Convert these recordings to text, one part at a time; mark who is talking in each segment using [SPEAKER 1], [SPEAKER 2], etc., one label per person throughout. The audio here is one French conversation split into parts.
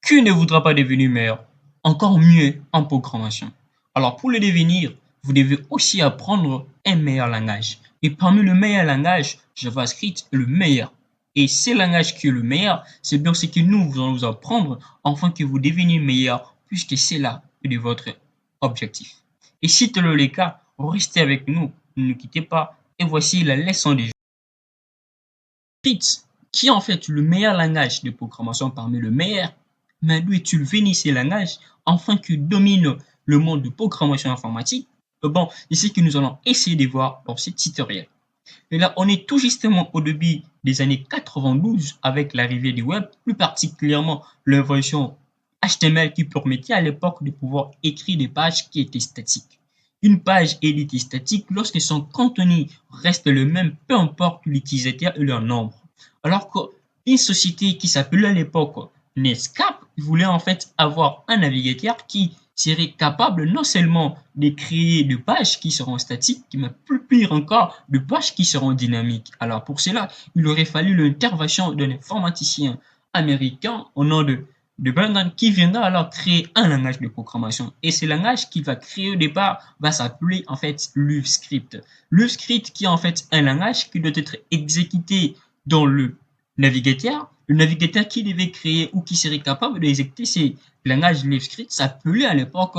[SPEAKER 1] Qui ne voudra pas devenir meilleur? Encore mieux en programmation. Alors pour le devenir, vous devez aussi apprendre un meilleur langage. Et parmi le meilleur langage, JavaScript est le meilleur. Et ce langage qui est le meilleur, c'est bien ce que nous allons vous apprendre afin que vous deveniez meilleur, puisque c'est là de votre objectif. Et si tel est le cas, restez avec nous, ne quittez pas. Et voici la leçon du jour. Script, qui est en fait le meilleur langage de programmation parmi le meilleur, mais d'où est-il venu ces langages afin qu'il domine le monde de programmation informatique? Bon, c'est ce que nous allons essayer de voir dans ce tutoriel. Et là, on est tout justement au début des années 92 avec l'arrivée du web, plus particulièrement l'invention HTML qui permettait à l'époque de pouvoir écrire des pages qui étaient statiques. Une page est statique lorsque son contenu reste le même, peu importe l'utilisateur et leur nombre. Alors qu'une société qui s'appelait à l'époque Netscape voulait en fait avoir un navigateur qui serait capable non seulement de créer des pages qui seront statiques, mais plus pire encore, de pages qui seront dynamiques. Alors pour cela, il aurait fallu l'intervention d'un informaticien américain au nom de Brendan qui viendra alors créer un langage de programmation. Et ce langage qu'il va créer au départ va s'appeler en fait LuveScript. LuveScript qui est en fait un langage qui doit être exécuté dans le navigateur qui devait créer ou qui serait capable d'exécuter ces langages LiveScript s'appelait à l'époque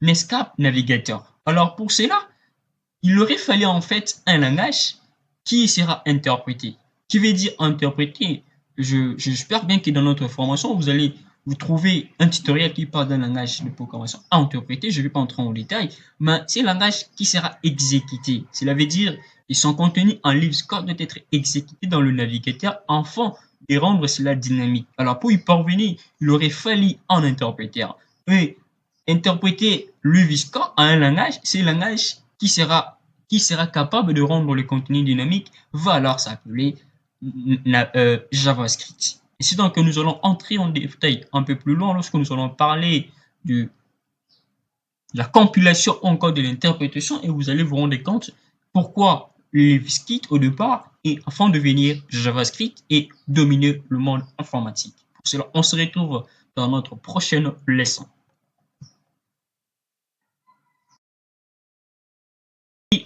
[SPEAKER 1] Netscape Navigator. Alors pour cela, il aurait fallu en fait un langage qui sera interprété. Qui veut dire interpréter? J'espère bien que dans notre formation, vous allez vous trouver un tutoriel qui parle d'un langage de programmation à interpréter. Je ne vais pas entrer en détail, mais c'est un langage qui sera exécuté. Cela veut dire que son contenu en LiveScript doit être exécuté dans le navigateur afin de rendre cela dynamique. Alors pour y parvenir, il aurait fallu un interpréteur. Et interpréter LiveScript à un langage, c'est un langage qui sera capable de rendre le contenu dynamique va alors s'appeler JavaScript. Et c'est donc que nous allons entrer en détail un peu plus loin lorsque nous allons parler de la compilation ou encore de l'interprétation et vous allez vous rendre compte pourquoi LiveScript au départ est afin de devenir JavaScript et dominer le monde informatique. Pour cela, on se retrouve dans notre prochaine leçon.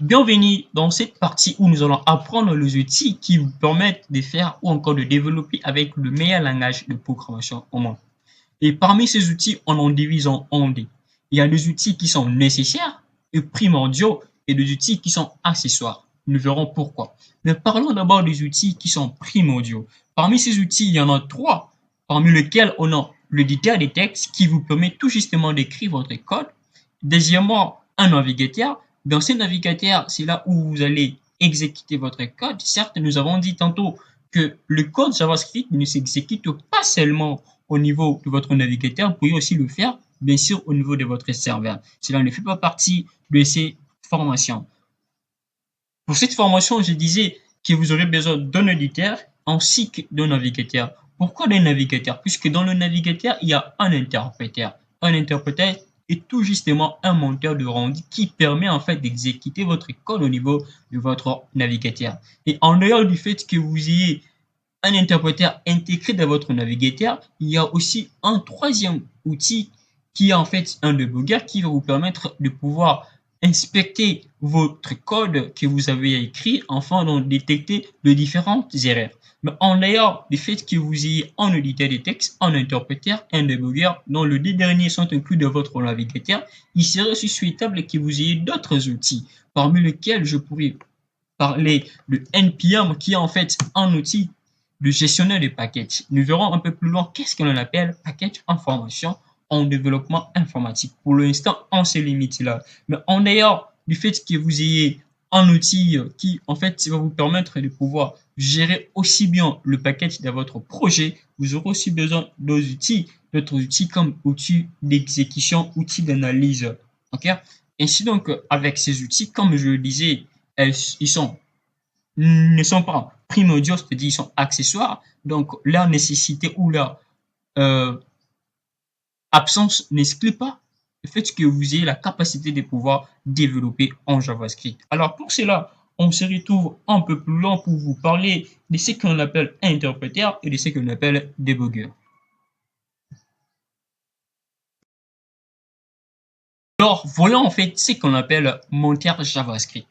[SPEAKER 1] Bienvenue dans cette partie où nous allons apprendre les outils qui vous permettent de faire ou encore de développer avec le meilleur langage de programmation au monde. Et parmi ces outils, on en divise en deux. Il y a des outils qui sont nécessaires et primordiaux et des outils qui sont accessoires. Nous verrons pourquoi. Mais parlons d'abord des outils qui sont primordiaux. Parmi ces outils, il y en a trois, parmi lesquels on a l'éditeur de texte qui vous permet tout justement d'écrire votre code. Deuxièmement, un navigateur. Dans ce navigateur, c'est là où vous allez exécuter votre code. Certes, nous avons dit tantôt que le code JavaScript ne s'exécute pas seulement au niveau de votre navigateur, vous pouvez aussi le faire, bien sûr, au niveau de votre serveur. Cela ne fait pas partie de ces formations. Pour cette formation, je disais que vous aurez besoin d'un éditeur ainsi que d'un navigateur. Pourquoi d'un navigateur? Puisque dans le navigateur, il y a un interpréteur. Un interpréteur est tout justement un monteur de rendu qui permet en fait d'exécuter votre code au niveau de votre navigateur. Et en dehors du fait que vous ayez un interpréteur intégré dans votre navigateur, il y a aussi un troisième outil qui est en fait un debugger qui va vous permettre de pouvoir inspecter votre code que vous avez écrit afin de détecter de différentes erreurs. Mais en dehors du fait que vous ayez un éditeur de texte, un interpréteur, un debugger, dont les deux derniers sont inclus dans votre navigateur, il serait aussi souhaitable que vous ayez d'autres outils, parmi lesquels je pourrais parler de NPM, qui est en fait un outil de gestionnaire de packages. Nous verrons un peu plus loin qu'est-ce qu'on appelle package information en développement informatique. Pour l'instant, on se limite là. Mais en dehors du fait que vous ayez un outil qui, en fait, va vous permettre de pouvoir gérer aussi bien le package de votre projet, vous aurez aussi besoin d'autres outils comme outils d'exécution, outils d'analyse. OK? Ainsi donc, avec ces outils, comme je le disais, ils ne sont pas primordiaux, c'est-à-dire ils sont accessoires. Donc, leur nécessité ou leur euh, absence n'exclut pas le fait que vous ayez la capacité de pouvoir développer en JavaScript. Alors, pour cela, on se retrouve un peu plus loin pour vous parler de ce qu'on appelle interpréteur et de ce qu'on appelle debugger. Alors, voilà en fait ce qu'on appelle moteur JavaScript.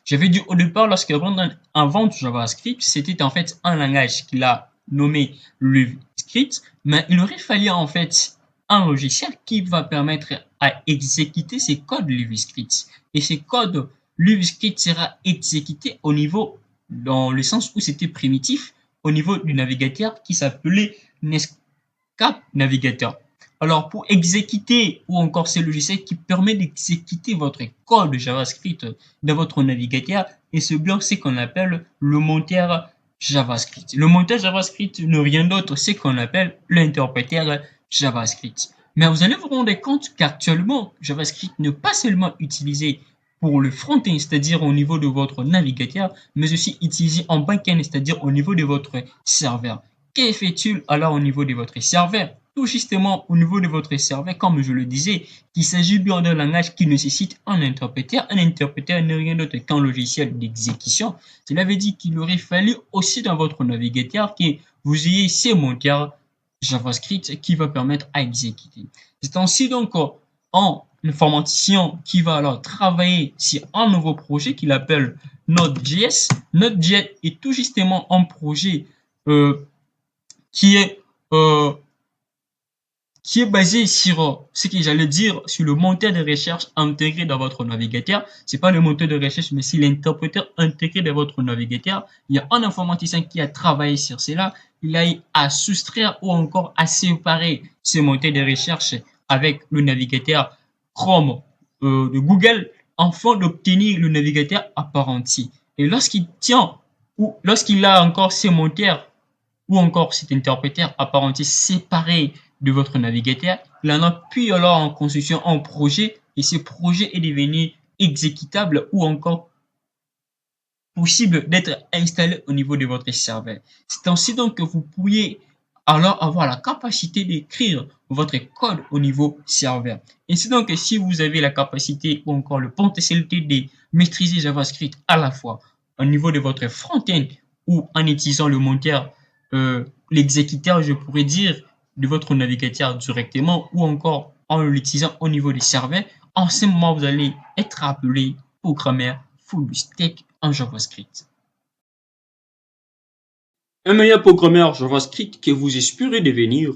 [SPEAKER 1] J'avais dit au départ, lorsque Brandon invente JavaScript, c'était en fait un langage qu'il a nommé LiveScript, mais il aurait fallu en fait un logiciel qui va permettre à exécuter ces codes LiveScript. Et ces codes LiveScript sera exécuté au niveau, dans le sens où c'était primitif, au niveau du navigateur qui s'appelait Netscape Navigator. Alors, pour exécuter, ou encore c'est le logiciel qui permet d'exécuter votre code JavaScript dans votre navigateur, et ce bloc, c'est qu'on appelle le moteur JavaScript. Le moteur JavaScript n'est rien d'autre, c'est qu'on appelle l'interpréteur JavaScript. Mais vous allez vous rendre compte qu'actuellement, JavaScript n'est pas seulement utilisé pour le front-end, c'est-à-dire au niveau de votre navigateur, mais aussi utilisé en back-end, c'est-à-dire au niveau de votre serveur. Qu'effectue-t-il alors au niveau de votre serveur? Tout justement au niveau de votre serveur, comme je le disais, qu'il s'agit bien d'un langage qui nécessite un interpréteur. Un interpréteur n'est rien d'autre qu'un logiciel d'exécution. Cela veut dire qu'il aurait fallu aussi dans votre navigateur que vous ayez ces moteurs JavaScript qui va permettre à exécuter. C'est ainsi donc en informaticien qui va alors travailler sur un nouveau projet qu'il appelle Node.js. Node.js est tout justement un projet qui est euh, qui est basé sur ce que j'allais dire, sur le moteur de recherche intégré dans votre navigateur. C'est pas le moteur de recherche, mais c'est l'interpréteur intégré dans votre navigateur. Il y a un informaticien qui a travaillé sur cela. Il a eu à soustraire ou encore à séparer ce moteur de recherche avec le navigateur Chrome de Google afin d'obtenir le navigateur à part entière. Et lorsqu'il tient ou lorsqu'il a encore ces moteurs ou encore cet interpréteur à part entière séparé de votre navigateur, il en a puis alors en construction un projet et ce projet est devenu exécutable ou encore possible d'être installé au niveau de votre serveur. C'est ainsi donc que vous pourriez alors avoir la capacité d'écrire votre code au niveau serveur. Et c'est donc que si vous avez la capacité ou encore le potentialité de maîtriser JavaScript à la fois au niveau de votre front-end ou en utilisant le moteur, l'exécuteur, je pourrais dire, de votre navigateur directement ou encore en l'utilisant au niveau des serveurs, en ce moment, vous allez être appelé programmeur full stack en JavaScript. Un meilleur programmeur JavaScript que vous espérez devenir,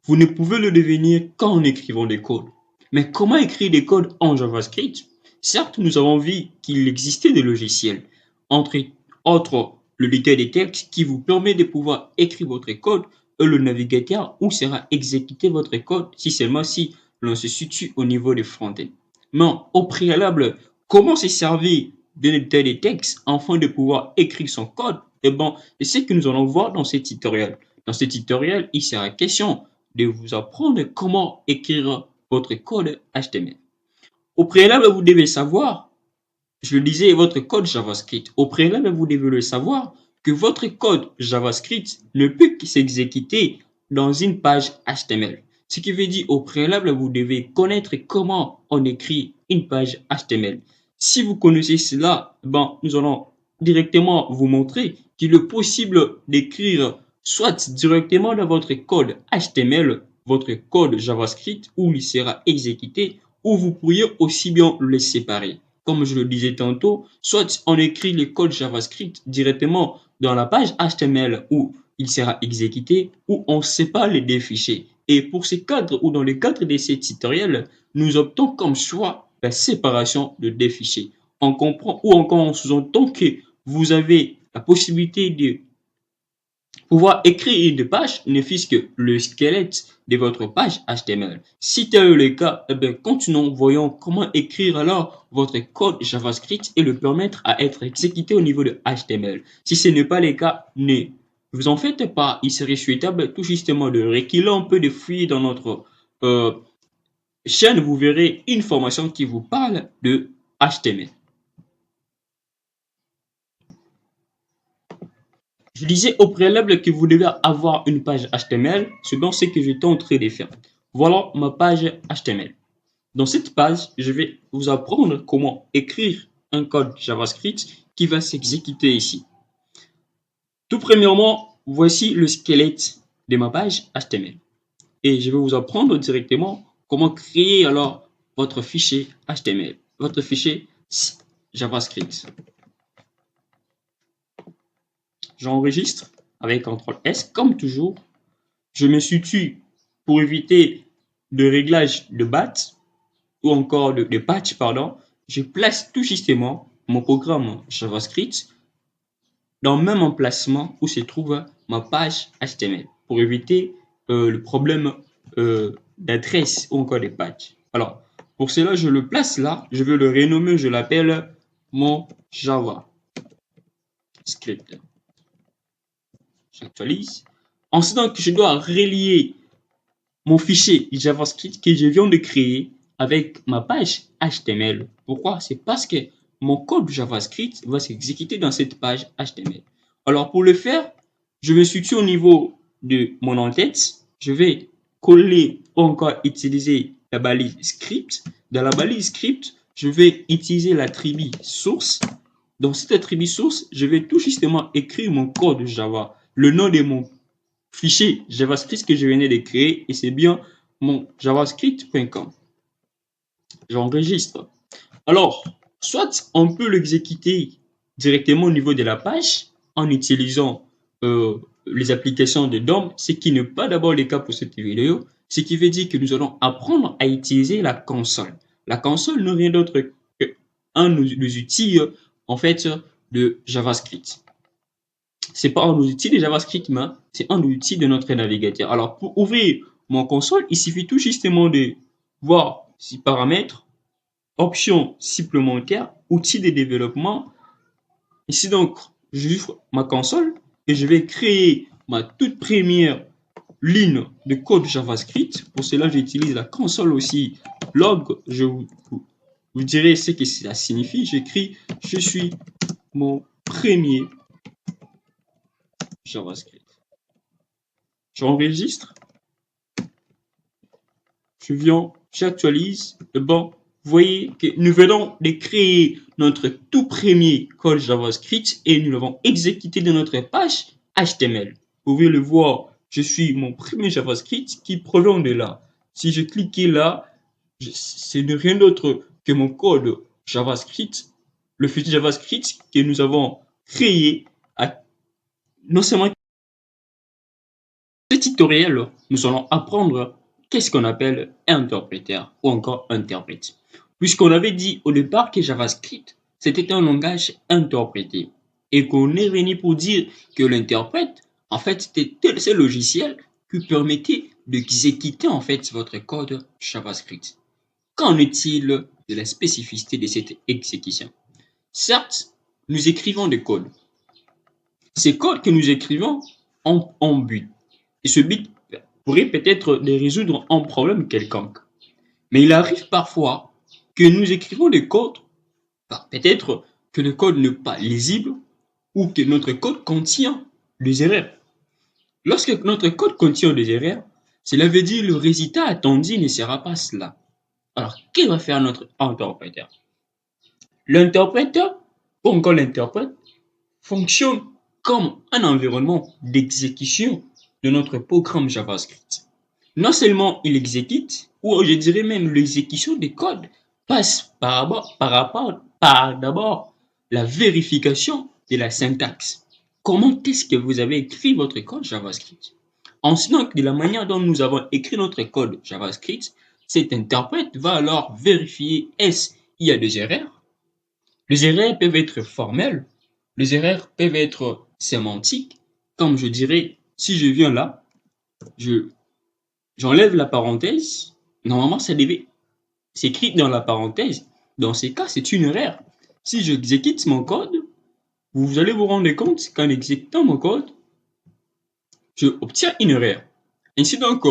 [SPEAKER 1] vous ne pouvez le devenir qu'en écrivant des codes. Mais comment écrire des codes en JavaScript? Certes, nous avons vu qu'il existait des logiciels, entre autres le lecteur de texte qui vous permet de pouvoir écrire votre code et le navigateur où sera exécuté votre code si seulement si l'on se situe au niveau des front-end. Mais au préalable, comment se servir d'un lecteur de texte afin de pouvoir écrire son code? Eh bien, c'est ce que nous allons voir dans ce tutoriel. Dans ce tutoriel, il sera question de vous apprendre comment écrire votre code HTML. Au préalable, vous devez savoir, je le disais, votre code JavaScript. Au préalable, vous devez le savoir que votre code JavaScript ne peut que s'exécuter dans une page HTML. Ce qui veut dire au préalable, vous devez connaître comment on écrit une page HTML. Si vous connaissez cela, ben, nous allons directement vous montrer qu'il est possible d'écrire soit directement dans votre code HTML, votre code JavaScript, où il sera exécuté, ou vous pourriez aussi bien les séparer. Comme je le disais tantôt, soit on écrit le code JavaScript directement dans la page HTML où il sera exécuté, ou on sépare les deux fichiers. Et pour ces cadres ou dans le cadre de ces tutoriels, nous optons comme choix la séparation de deux fichiers. On comprend ou encore on sous-entend que vous avez la possibilité de pouvoir écrire une page ne fût-ce que le squelette de votre page HTML. Si tel est le cas, eh bien, continuons, voyons comment écrire alors votre code JavaScript et le permettre à être exécuté au niveau de HTML. Si ce n'est pas le cas, ne vous en faites pas, il serait souhaitable tout justement de reculer un peu, de fouiller dans notre chaîne, vous verrez une formation qui vous parle de HTML. Je disais au préalable que vous devez avoir une page HTML, c'est donc ce que j'étais en train de faire. Voilà ma page HTML. Dans cette page, je vais vous apprendre comment écrire un code JavaScript qui va s'exécuter ici. Tout premièrement, voici le squelette de ma page HTML. Et je vais vous apprendre directement comment créer alors votre fichier HTML, votre fichier JavaScript. J'enregistre avec CTRL S comme toujours. Je me situe pour éviter de réglage de BAT ou encore de patch, pardon. Je place tout justement mon programme JavaScript dans le même emplacement où se trouve ma page HTML pour éviter le problème d'adresse ou encore des pages. Alors, pour cela, je le place là. Je vais le renommer, je l'appelle mon JavaScript. J'actualise. Ensuite, donc, je dois relier mon fichier JavaScript que je viens de créer avec ma page HTML. Pourquoi? C'est parce que mon code JavaScript va s'exécuter dans cette page HTML. Alors pour le faire, je me situe au niveau de mon en-tête. Je vais coller ou encore utiliser la balise script. Dans la balise script, je vais utiliser l'attribut source. Dans cet attribut source, je vais tout justement écrire mon code Java, le nom de mon fichier JavaScript que je venais de créer et c'est bien mon javascript.com. J'enregistre. Alors, soit on peut l'exécuter directement au niveau de la page en utilisant les applications de DOM, ce qui n'est pas d'abord le cas pour cette vidéo, ce qui veut dire que nous allons apprendre à utiliser la console. La console n'est rien d'autre qu'un des outils en fait de JavaScript. C'est pas un outil de JavaScript, mais c'est un outil de notre navigateur. Alors, pour ouvrir mon console, il suffit tout justement de voir si paramètres, options supplémentaires, outils de développement. Ici donc, j'ouvre ma console et je vais créer ma toute première ligne de code JavaScript. Pour cela, j'utilise la console aussi log. Je vous dirai ce que cela signifie. J'écris je suis mon premier JavaScript. J'enregistre. Je viens, j'actualise. Bon, vous voyez que nous venons de créer notre tout premier code JavaScript et nous l'avons exécuté dans notre page HTML. Vous pouvez le voir, je suis mon premier JavaScript qui provient de là. Si je clique là, ce n'est rien d'autre que mon code JavaScript, le fichier JavaScript que nous avons créé. Non seulement ce tutoriel, nous allons apprendre qu'est-ce qu'on appelle interpréteur ou encore interprète. Puisqu'on avait dit au départ que JavaScript, c'était un langage interprété. Et qu'on est venu pour dire que l'interprète, en fait, c'était ce logiciel qui permettait d'exécuter en fait votre code JavaScript. Qu'en est-il de la spécificité de cette exécution? Certes, nous écrivons des codes. Ces codes que nous écrivons ont un but. Et ce but pourrait peut-être de résoudre un problème quelconque. Mais il arrive parfois que nous écrivons des codes, peut-être que le code n'est pas lisible ou que notre code contient des erreurs. Lorsque notre code contient des erreurs, cela veut dire que le résultat attendu ne sera pas cela. Alors, que va faire notre interpréteur? L'interpréteur, ou encore l'interprète, fonctionne comme un environnement d'exécution de notre programme JavaScript. Non seulement il exécute, ou je dirais même l'exécution des codes passe par d'abord la vérification de la syntaxe. Comment est-ce que vous avez écrit votre code JavaScript? Ensuite, de la manière dont nous avons écrit notre code JavaScript, cet interprète va alors vérifier est-ce qu'il y a des erreurs. Les erreurs peuvent être formelles, les erreurs peuvent être sémantiques, comme je dirais, si je viens là, j'enlève la parenthèse, normalement ça devait s'écrire dans la parenthèse. Dans ces cas, c'est une erreur. Si j'exécute mon code, vous allez vous rendre compte qu'en exécutant mon code, je obtiens une erreur. Ainsi donc,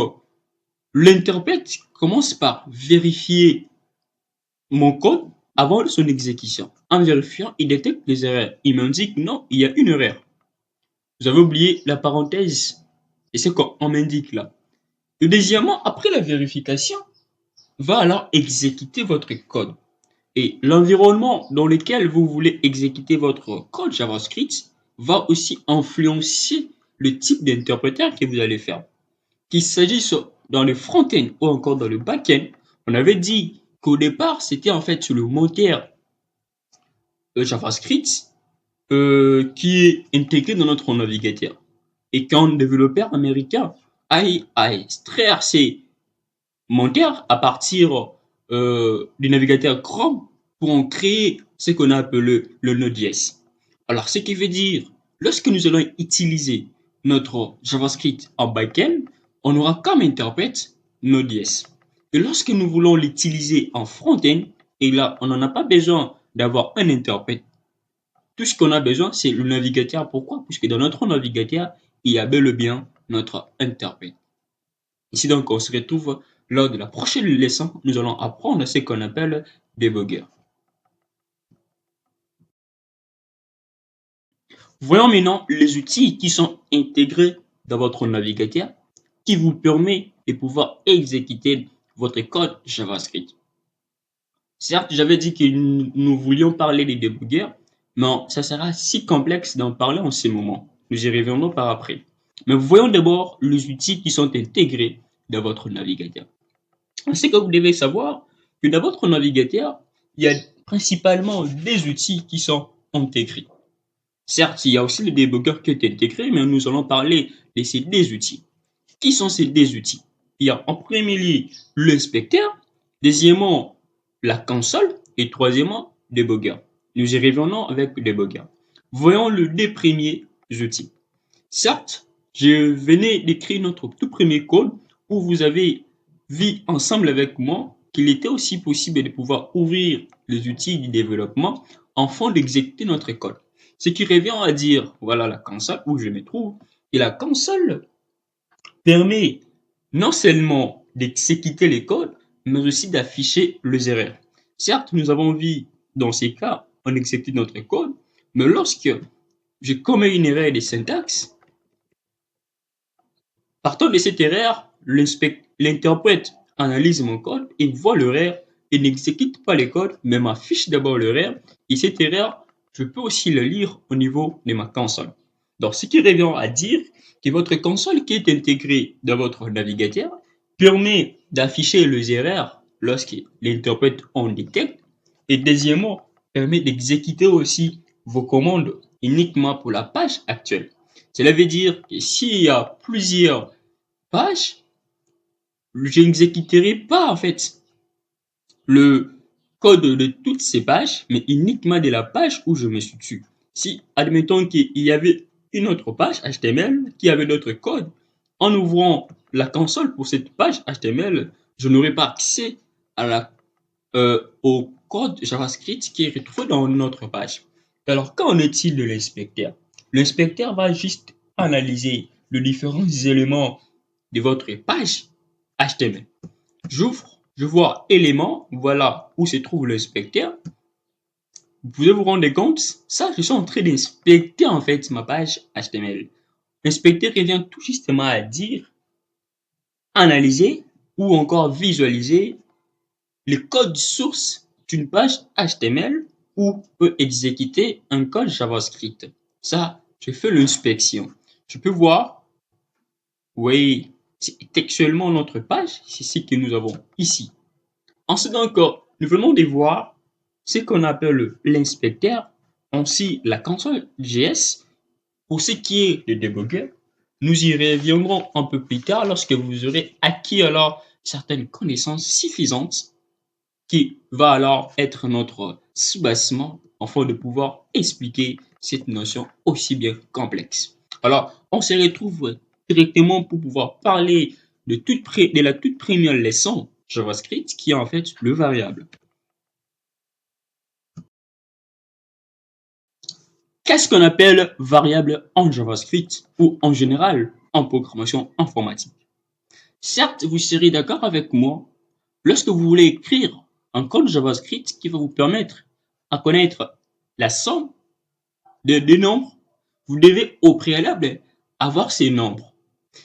[SPEAKER 1] l'interprète commence par vérifier mon code avant son exécution. En vérifiant, il détecte les erreurs. Il m'indique non, il y a une erreur. Vous avez oublié la parenthèse. Et c'est qu'on m'indique là. Et deuxièmement, après la vérification, va alors exécuter votre code. Et l'environnement dans lequel vous voulez exécuter votre code JavaScript va aussi influencer le type d'interpréteur que vous allez faire. Qu'il s'agisse dans le front-end ou encore dans le back-end, on avait dit
[SPEAKER 2] qu'au départ, c'était en fait sur le moteur JavaScript qui est intégré dans notre navigateur. Et qu'un développeur américain aille à extraire ces moteurs à partir du navigateur Chrome pour en créer ce qu'on appelle le Node.js. Alors, ce qui veut dire, lorsque nous allons utiliser notre JavaScript en backend, on aura comme interprète Node.js. Et lorsque nous voulons l'utiliser en front-end, et là, on n'en a pas besoin d'avoir un interprète. Tout ce qu'on a besoin, c'est le navigateur. Pourquoi? Puisque dans notre navigateur, il y a bel et bien notre interprète. Ici, donc, on se retrouve lors de la prochaine leçon. Nous allons apprendre ce qu'on appelle debugger. Voyons maintenant les outils qui sont intégrés dans votre navigateur qui vous permet de pouvoir exécuter votre code JavaScript. Certes, j'avais dit que nous voulions parler des débuggers, mais ça sera si complexe d'en parler en ce moment. Nous y reviendrons par après. Mais voyons d'abord les outils qui sont intégrés dans votre navigateur. C'est que vous devez savoir que dans votre navigateur, il y a principalement des outils qui sont intégrés. Certes, il y a aussi le débuggeur qui est intégré, mais nous allons parler de ces deux outils. Qui sont ces deux outils? Il y a en premier lieu l'inspecteur, deuxièmement la console et troisièmement debugger. Nous y revenons avec le debugger. Voyons les deux premiers outils. Certes, je venais d'écrire notre tout premier code où vous avez vu ensemble avec moi qu'il était aussi possible de pouvoir ouvrir les outils du développement afin d'exécuter notre code. Ce qui revient à dire, voilà la console où je me trouve, et la console permet non seulement d'exécuter les codes, mais aussi d'afficher les erreurs. Certes, nous avons vu dans ces cas, on exécute notre code, mais lorsque je commets une erreur de syntaxe, partant de cette erreur, l'interprète analyse mon code et voit l'erreur et n'exécute pas le code, mais m'affiche d'abord l'erreur. Et cette erreur, je peux aussi le lire au niveau de ma console. Donc, ce qui revient à dire que votre console qui est intégrée dans votre navigateur permet d'afficher les erreurs lorsque l'interprète en détecte et deuxièmement, permet d'exécuter aussi vos commandes uniquement pour la page actuelle. Cela veut dire que s'il y a plusieurs pages, je n'exécuterai pas en fait le code de toutes ces pages, mais uniquement de la page où je me situe. Si, admettons qu'il y avait une autre page HTML qui avait d'autres codes, en ouvrant la console pour cette page HTML, je n'aurai pas accès au code JavaScript qui est retrouvé dans notre page. Alors, qu'en est-il de l'inspecteur? L'inspecteur va juste analyser les différents éléments de votre page HTML. J'ouvre, je vois éléments, voilà où se trouve l'inspecteur. Vous pouvez vous rendre compte, ça, je suis en train d'inspecter en fait ma page HTML. L'inspecteur revient tout justement à dire analyser ou encore visualiser le code source d'une page HTML ou peut exécuter un code JavaScript. Ça, je fais l'inspection. Je peux voir, oui, c'est textuellement notre page, c'est ce que nous avons ici. Ensuite encore, nous venons de voir ce qu'on appelle l'inspecteur, ainsi la console JS. Pour ce qui est de debugger, nous y reviendrons un peu plus tard lorsque vous aurez acquis alors certaines connaissances suffisantes qui va alors être notre soubassement afin de pouvoir expliquer cette notion aussi bien complexe. Alors, on se retrouve directement pour pouvoir parler de la toute première leçon JavaScript qui est en fait le variable. Qu'est-ce qu'on appelle variable en JavaScript ou en général en programmation informatique? Certes, vous serez d'accord avec moi, lorsque vous voulez écrire un code JavaScript qui va vous permettre à connaître la somme de deux nombres, vous devez au préalable avoir ces nombres.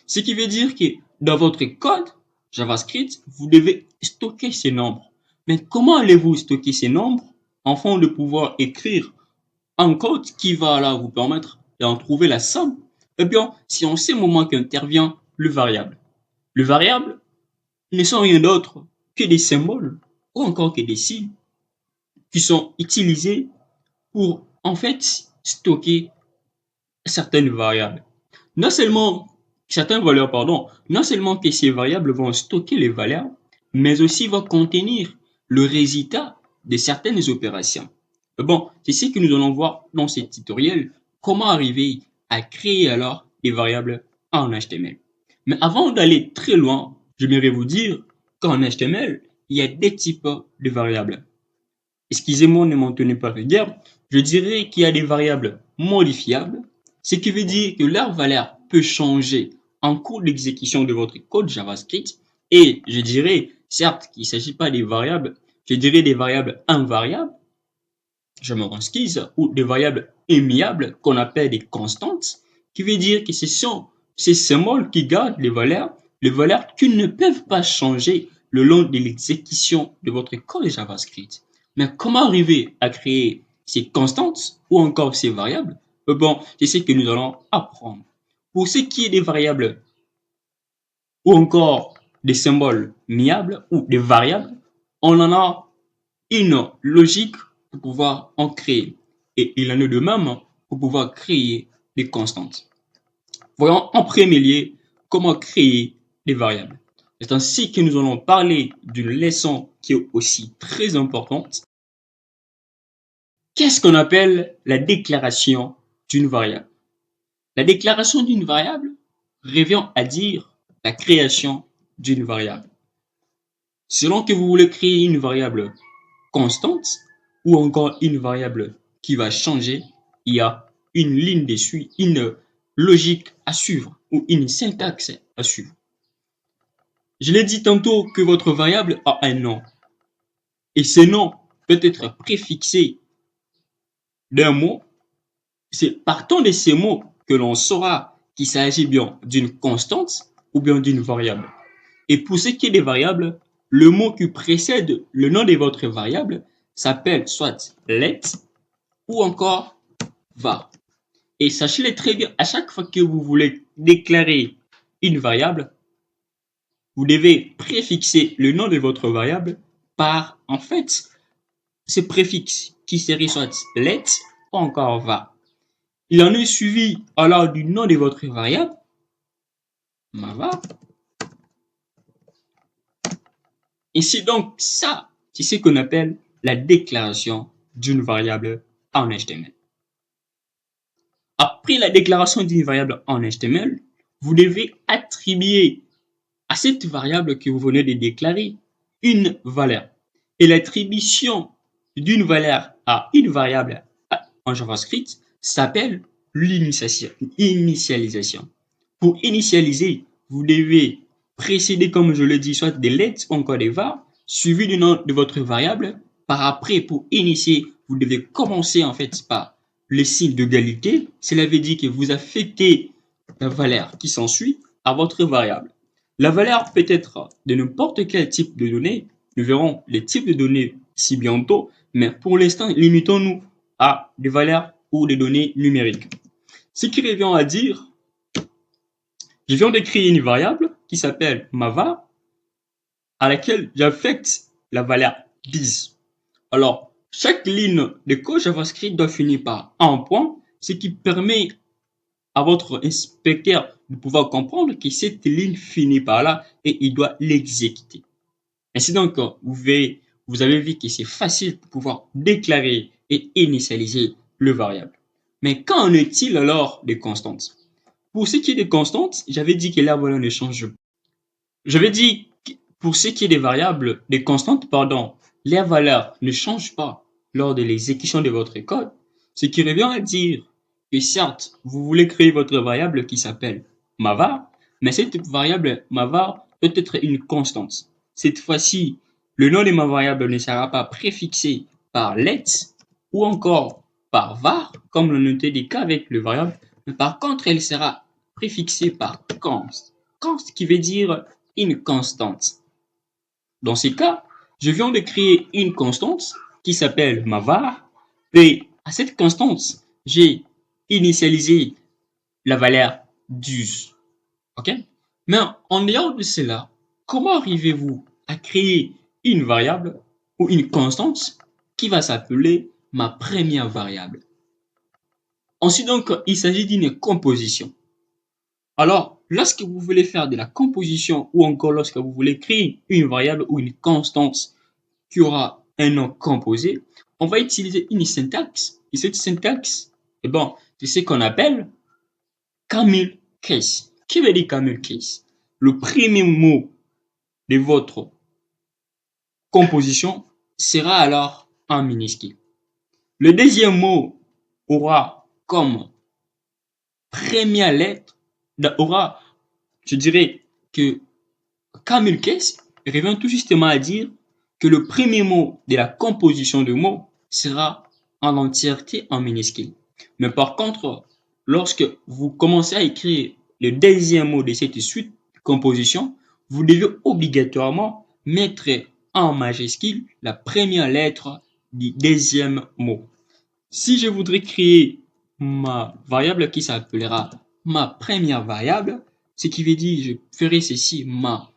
[SPEAKER 2] Ce qui veut dire que dans votre code JavaScript, vous devez stocker ces nombres. Mais comment allez-vous stocker ces nombres afin de pouvoir écrire un code qui va là vous permettre d'en trouver la somme? Eh bien, c'est en ce moment qu'intervient le variable. Le variable ne sont rien d'autre que des symboles ou encore que des signes qui sont utilisés pour en fait stocker certaines variables. Non seulement certaines valeurs, pardon, non seulement que ces variables vont stocker les valeurs, mais aussi vont contenir le résultat de certaines opérations. Bon, c'est ce que nous allons voir dans ce tutoriel, comment arriver à créer alors des variables en HTML. Mais avant d'aller très loin, j'aimerais vous dire qu'en HTML, il y a deux types de variables. Excusez-moi, ne m'en tenez pas rigueur, je dirais qu'il y a des variables modifiables, ce qui veut dire que leur valeur peut changer en cours d'exécution de votre code JavaScript. Et je dirais, certes, qu'il ne s'agit pas des variables, je dirais des variables invariables, je me excuse, ou des variables immuables qu'on appelle des constantes, qui veut dire que ce sont ces symboles qui gardent les valeurs qui ne peuvent pas changer le long de l'exécution de votre code JavaScript. Mais comment arriver à créer ces constantes ou encore ces variables? Bon, c'est ce que nous allons apprendre. Pour ce qui est des variables ou encore des symboles miables ou des variables, on en a une logique pour pouvoir en créer. Et il en est de même pour pouvoir créer des constantes. Voyons en premier lieu comment créer des variables. C'est ainsi que nous allons parler d'une leçon qui est aussi très importante. Qu'est-ce qu'on appelle la déclaration d'une variable? La déclaration d'une variable revient à dire la création d'une variable. Selon que vous voulez créer une variable constante ou encore une variable qui va changer, il y a une ligne de suite, une logique à suivre ou une syntaxe à suivre. Je l'ai dit tantôt que votre variable a un nom et ce nom peut être préfixé d'un mot. C'est partant de ces mots que l'on saura qu'il s'agit bien d'une constante ou bien d'une variable. Et pour ce qui est des variables, le mot qui précède le nom de votre variable s'appelle soit let ou encore var. Et sachez-le très bien, à chaque fois que vous voulez déclarer une variable, vous devez préfixer le nom de votre variable par, en fait, ce préfixe qui serait soit let ou encore var. Il en est suivi alors du nom de votre variable, var. Et c'est donc ça, c'est ce qu'on appelle la déclaration d'une variable en HTML. Après la déclaration d'une variable en HTML, vous devez attribuer à cette variable que vous venez de déclarer une valeur. Et l'attribution d'une valeur à une variable en JavaScript s'appelle l'initialisation. Pour initialiser, vous devez précéder, comme je le dis, soit des lettres ou encore des var, suivi du nom de votre variable. Par après, pour initier, vous devez commencer en fait par le signe d'égalité. Cela veut dire que vous affectez la valeur qui s'ensuit à votre variable. La valeur peut être de n'importe quel type de données. Nous verrons les types de données si bientôt, mais pour l'instant, limitons-nous à des valeurs ou des données numériques. Ce qui revient à dire, je viens de créer une variable qui s'appelle mavar, à laquelle j'affecte la valeur 10. Alors, chaque ligne de code JavaScript doit finir par un point, ce qui permet à votre inspecteur de pouvoir comprendre que cette ligne finit par là et il doit l'exécuter. Ainsi donc, vous avez vu que c'est facile pour pouvoir déclarer et initialiser le variable. Mais qu'en est-il alors des constantes? Pour ce qui est des constantes, j'avais dit que la valeur ne change pas. J'avais dit que pour ce qui est des variables, des constantes, pardon, les valeurs ne changent pas lors de l'exécution de votre code, ce qui revient à dire que certes, vous voulez créer votre variable qui s'appelle mavar, mais cette variable mavar peut être une constante. Cette fois-ci, le nom de ma variable ne sera pas préfixé par let ou encore par var, comme le notait des cas avec le variable, mais par contre, elle sera préfixée par const. Const qui veut dire une constante. Dans ce cas, je viens de créer une constante qui s'appelle ma var, et à cette constante, j'ai initialisé la valeur 12. Ok? Mais en dehors de cela, comment arrivez-vous à créer une variable ou une constante qui va s'appeler ma première variable. Ensuite, donc, il s'agit d'une composition. Alors, lorsque vous voulez faire de la composition ou encore lorsque vous voulez créer une variable ou une constante qui aura un nom composé, on va utiliser une syntaxe. Et cette syntaxe, c'est ce qu'on appelle camel case. Qui veut dire camel case? Le premier mot de votre composition sera alors en minuscule. Le deuxième mot aura comme première lettre, je dirais que camel case revient tout justement à dire que le premier mot de la composition de mots sera en entièreté en minuscule. Mais par contre, lorsque vous commencez à écrire le deuxième mot de cette suite de composition, vous devez obligatoirement mettre en majuscule la première lettre du deuxième mot. Si je voudrais créer ma variable qui s'appellera ma première variable, ce qui veut dire je ferai ceci ma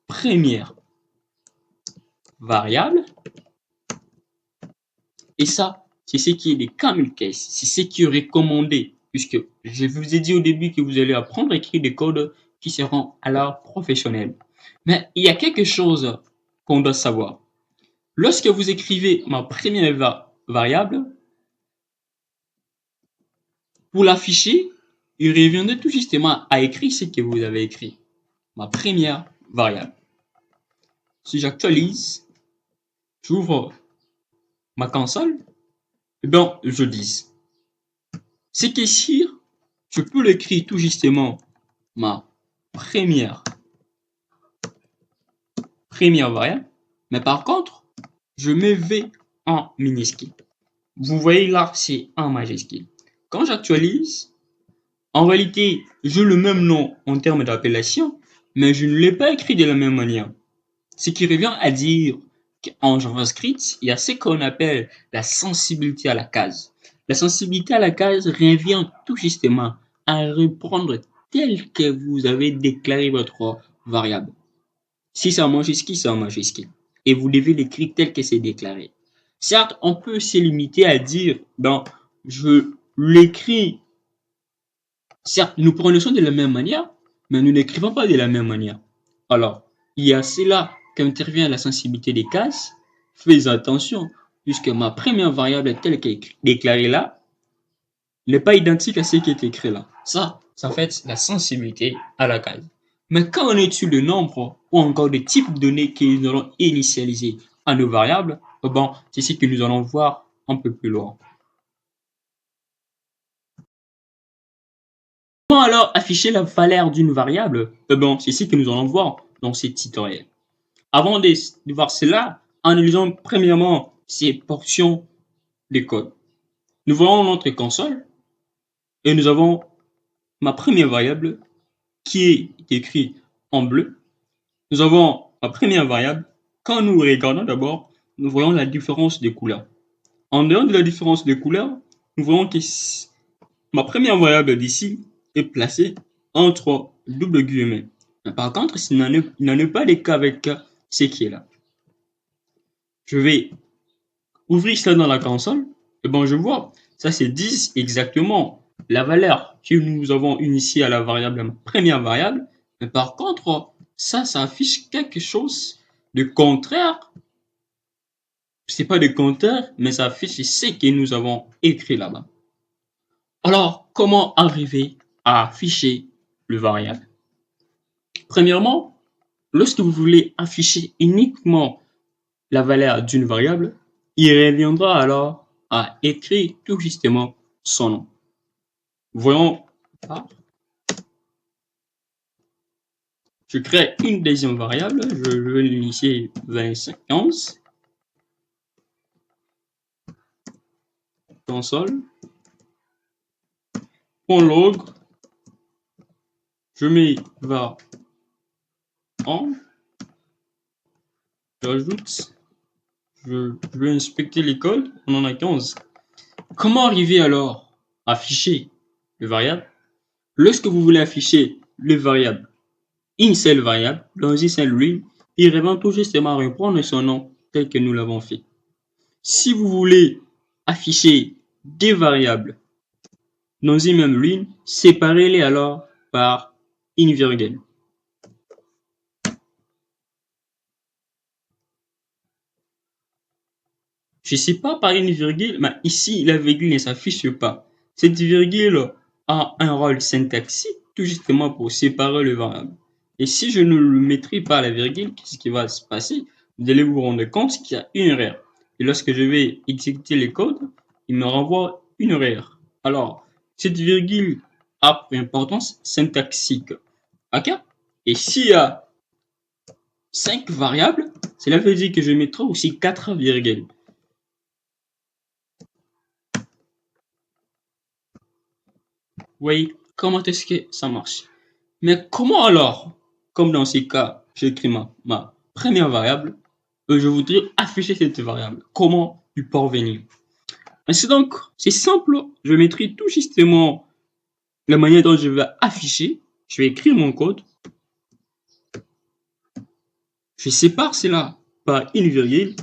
[SPEAKER 2] première variable. Et ça, c'est ce qui est des camel case. C'est ce qui est recommandé, puisque je vous ai dit au début que vous allez apprendre à écrire des codes qui seront alors professionnels. Mais il y a quelque chose qu'on doit savoir. Lorsque vous écrivez ma première variable, pour l'afficher, il reviendrait tout justement à écrire ce que vous avez écrit. Ma première variable. Si j'actualise, j'ouvre ma console, je dis. C'est qu'ici, je peux l'écrire tout justement ma première variable, mais par contre, je mets V en minuscule. Vous voyez là, c'est en majuscule. Quand j'actualise, en réalité, j'ai le même nom en termes d'appellation, mais je ne l'ai pas écrit de la même manière. Ce qui revient à dire qu'en JavaScript, il y a ce qu'on appelle la sensibilité à la case. La sensibilité à la case revient tout justement à reprendre tel que vous avez déclaré votre variable. Si c'est en majuscule, c'est en majuscule. Et vous devez l'écrire tel que c'est déclaré. Certes, on peut se limiter à dire, je l'écris. Certes, nous prononçons de la même manière, mais nous n'écrivons pas de la même manière. Alors, il y a cela qu'intervient la sensibilité des cases. Faites attention, puisque ma première variable telle qu'elle est déclarée là n'est pas identique à ce qui est écrit là. Ça fait la sensibilité à la case. Mais quand on étudie le nombre ou encore des types de données que nous allons initialiser à nos variables, c'est ce que nous allons voir un peu plus loin. Comment alors afficher la valeur d'une variable? C'est ce que nous allons voir dans ce tutoriel. Avant de voir cela, analysons premièrement ces portions de code. Nous voyons notre console et nous avons ma première variable qui est écrite en bleu. Nous avons ma première variable. Quand nous regardons d'abord, nous voyons la différence de couleurs. En dehors de la différence de couleurs, nous voyons que ma première variable d'ici est placée entre double guillemets. Mais par contre, il n'en est pas le cas avec ce qui est là. Je vais ouvrir ça dans la console. Et je vois, ça c'est 10 exactement la valeur que nous avons initiée à la variable, la première variable. Mais par contre, ça affiche quelque chose de contraire. C'est pas de contraire, mais ça affiche ce que nous avons écrit là-bas. Alors, comment arriver à afficher le variable? Premièrement, lorsque vous voulez afficher uniquement la valeur d'une variable, il reviendra alors à écrire tout justement son nom. Voyons. Je crée une deuxième variable. Je vais l'initier 2515. Console. .log. Je mets var en. J'ajoute. Je vais inspecter les codes. On en a 15. Comment arriver alors à afficher le variable? Lorsque vous voulez afficher le variable, une seule variable, dans une seule ligne, il revient tout justement à reprendre son nom tel que nous l'avons fait. Si vous voulez afficher des variables dans une même ligne, séparez-les alors par une virgule. Je ne sais pas par une virgule, mais ici, la virgule ne s'affiche pas. Cette virgule a un rôle syntaxique tout justement pour séparer le variable. Et si je ne le mettrai pas à la virgule, qu'est-ce qui va se passer? Vous allez vous rendre compte qu'il y a une erreur. Et lorsque je vais exécuter le code, il me renvoie une erreur. Alors, cette virgule a une importance syntaxique. OK? Et s'il y a 5 variables, cela veut dire que je mettrai aussi 4 virgules. Oui, comment est-ce que ça marche? Mais comment alors, comme dans ces cas, j'écris ma première variable, je voudrais afficher cette variable. Comment y parvenir? Ainsi donc, c'est simple, je mettrai tout justement la manière dont je vais afficher. Je vais écrire mon code. Je sépare cela par une virgule.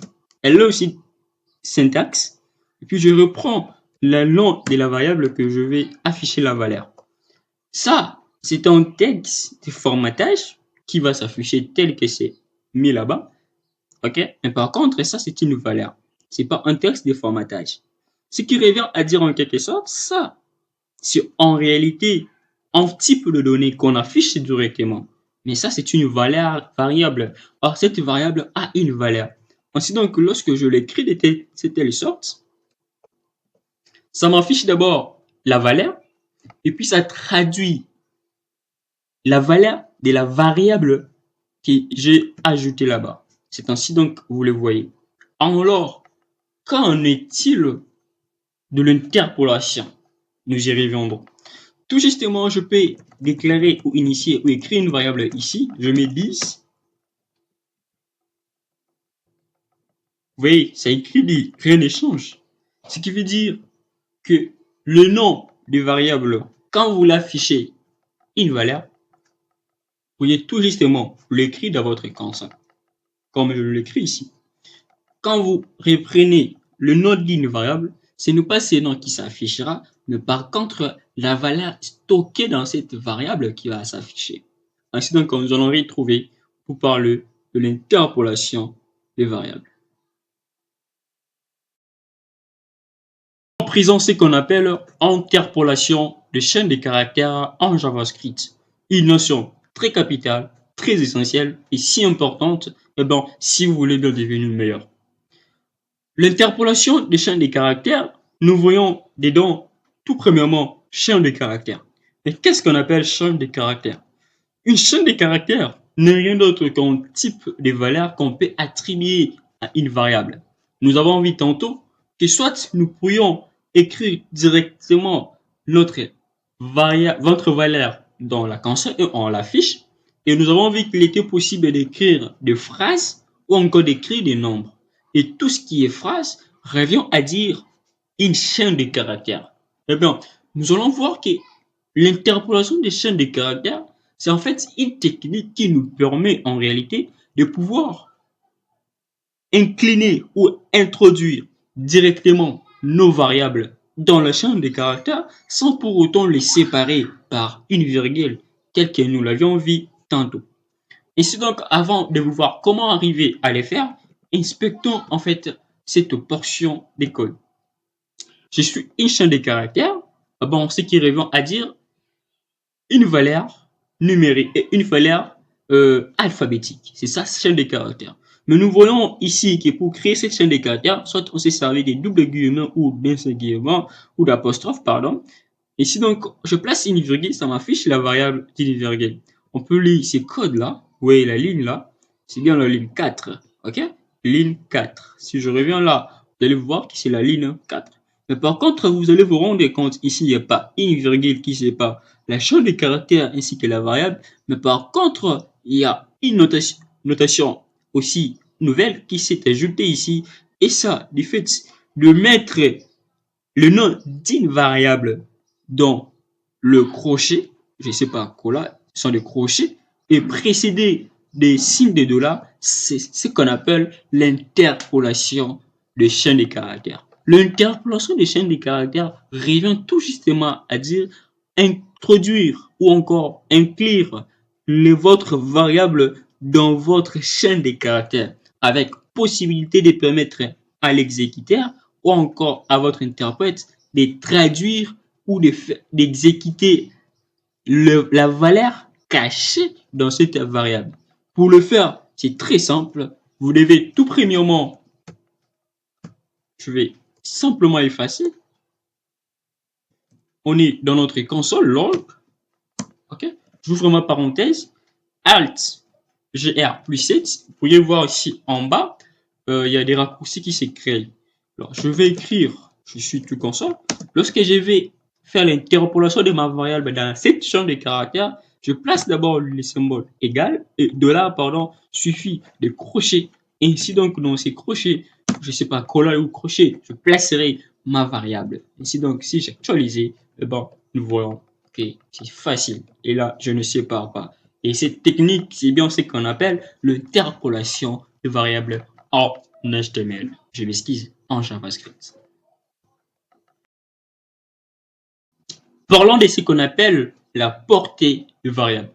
[SPEAKER 2] Elle a aussi syntaxe. Et puis je reprends le nom de la variable que je vais afficher la valeur. Ça, c'est un texte de formatage qui va s'afficher tel que c'est mis là-bas. OK? Mais par contre, ça, c'est une valeur. C'est pas un texte de formatage. Ce qui revient à dire en quelque sorte, ça, c'est en réalité un type de données qu'on affiche directement. Mais ça, c'est une valeur variable. Or, cette variable a une valeur. Ainsi donc, lorsque je l'écris de telle sorte, ça m'affiche d'abord la valeur, et puis ça traduit la valeur de la variable que j'ai ajoutée là-bas. C'est ainsi donc, vous le voyez. Alors, qu'en est-il de l'interpolation? Nous y reviendrons. Tout justement, je peux déclarer ou initier ou écrire une variable ici. Je mets 10. Vous voyez, ça écrit 10, rien ne change. Ce qui veut dire que le nom de variable, quand vous l'affichez une valeur, vous pouvez tout justement l'écrire dans votre console, comme je l'écris ici. Quand vous reprenez le nom d'une variable, ce n'est pas ce nom qui s'affichera, mais par contre, la valeur stockée dans cette variable qui va s'afficher. Ainsi donc, nous allons retrouver pour parler de l'interpolation des variables. En prison, ce qu'on appelle interpolation de chaînes de caractères en JavaScript. Une notion très capitale, très essentielle et si importante, si vous voulez bien devenir meilleur. L'interpolation des chaînes de caractères, nous voyons dedans, tout premièrement, chaîne de caractères. Mais qu'est-ce qu'on appelle chaîne de caractères? Une chaîne de caractères n'est rien d'autre qu'un type de valeur qu'on peut attribuer à une variable. Nous avons vu tantôt que soit nous pourrions écrire directement notre valeur dans la console et on l'affiche, et nous avons vu qu'il était possible d'écrire des phrases ou encore d'écrire des nombres. Et tout ce qui est phrase revient à dire une chaîne de caractères. Eh bien, nous allons voir que l'interpolation des chaînes de caractères, c'est en fait une technique qui nous permet en réalité de pouvoir incliner ou introduire directement nos variables dans la chaîne de caractères sans pour autant les séparer par une virgule telle que nous l'avions vu tantôt. Ainsi donc, avant de vous voir comment arriver à les faire, inspectons en fait cette portion des codes. Je suis une chaîne de caractères, ce qui revient à dire une valeur numérique et une valeur alphabétique. C'est ça, chaîne de caractères. Mais nous voyons ici que pour créer cette chaîne de caractères, soit on s'est servi des doubles guillemets ou d'un seul guillemets ou d'apostrophe, pardon. Ici donc, je place une virgule, ça m'affiche la variable d'une virgule. On peut lire ces codes-là. Vous voyez la ligne là, c'est bien la ligne 4. OK? Ligne 4. Si je reviens là, vous allez voir que c'est la ligne 4. Mais par contre, vous allez vous rendre compte, ici, il n'y a pas une virgule qui sépare la chaîne de caractères ainsi que la variable. Mais par contre, il y a une notation aussi nouvelle qui s'est ajoutée ici. Et ça, du fait de mettre le nom d'une variable dans le crochet, je ne sais pas quoi là, ce sont des crochets, et précédé des signes de dollars, c'est ce qu'on appelle l'interpolation de chaînes de caractères. L'interpolation des chaînes de caractères revient tout justement à dire introduire ou encore inclure votre variable dans votre chaîne de caractères avec possibilité de permettre à l'exécuteur ou encore à votre interprète de traduire ou d'exécuter la valeur cachée dans cette variable. Pour le faire, c'est très simple. Vous devez tout premièrement, je vais simplement effacer. On est dans notre console log. Ok, j'ouvre ma parenthèse. Alt GR plus 7. Vous pouvez voir ici en bas, il y a des raccourcis qui s'est créé. Alors, je vais écrire, je suis tout console. Lorsque je vais faire l'interpolation de ma variable dans cette chaîne de caractères, je place d'abord le symbole égal et de là, pardon, suffit de crochet. Ainsi donc, dans ces crochets, je sais pas, collage ou crochet, je placerai ma variable. Ainsi donc, si j'actualise, bon, nous voyons que c'est facile. Et là, je ne sépare pas. Et cette technique, c'est bien ce qu'on appelle l'interpolation de variables en HTML. Je m'excuse, en JavaScript. Parlons de ce qu'on appelle la portée de variable.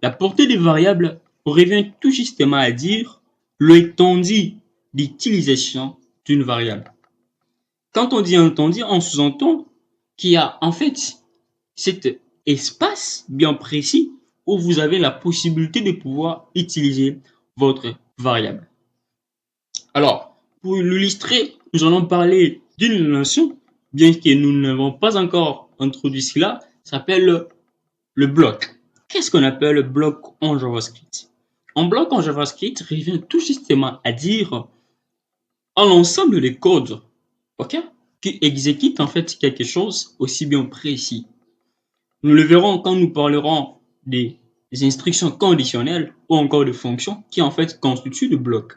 [SPEAKER 2] La portée des variables revient tout justement à dire l'étendue d'utilisation d'une variable. Quand on dit étendue, on sous-entend qu'il y a en fait cet espace bien précis où vous avez la possibilité de pouvoir utiliser votre variable. Alors, pour l'illustrer, nous allons parler d'une notion, bien que nous n'avons pas encore introduit cela, ça s'appelle le bloc. Qu'est-ce qu'on appelle le bloc en JavaScript? Un bloc en JavaScript revient tout justement à dire un ensemble de codes, ok, qui exécute en fait quelque chose aussi bien précis. Nous le verrons quand nous parlerons des instructions conditionnelles ou encore de fonctions qui en fait constituent des blocs.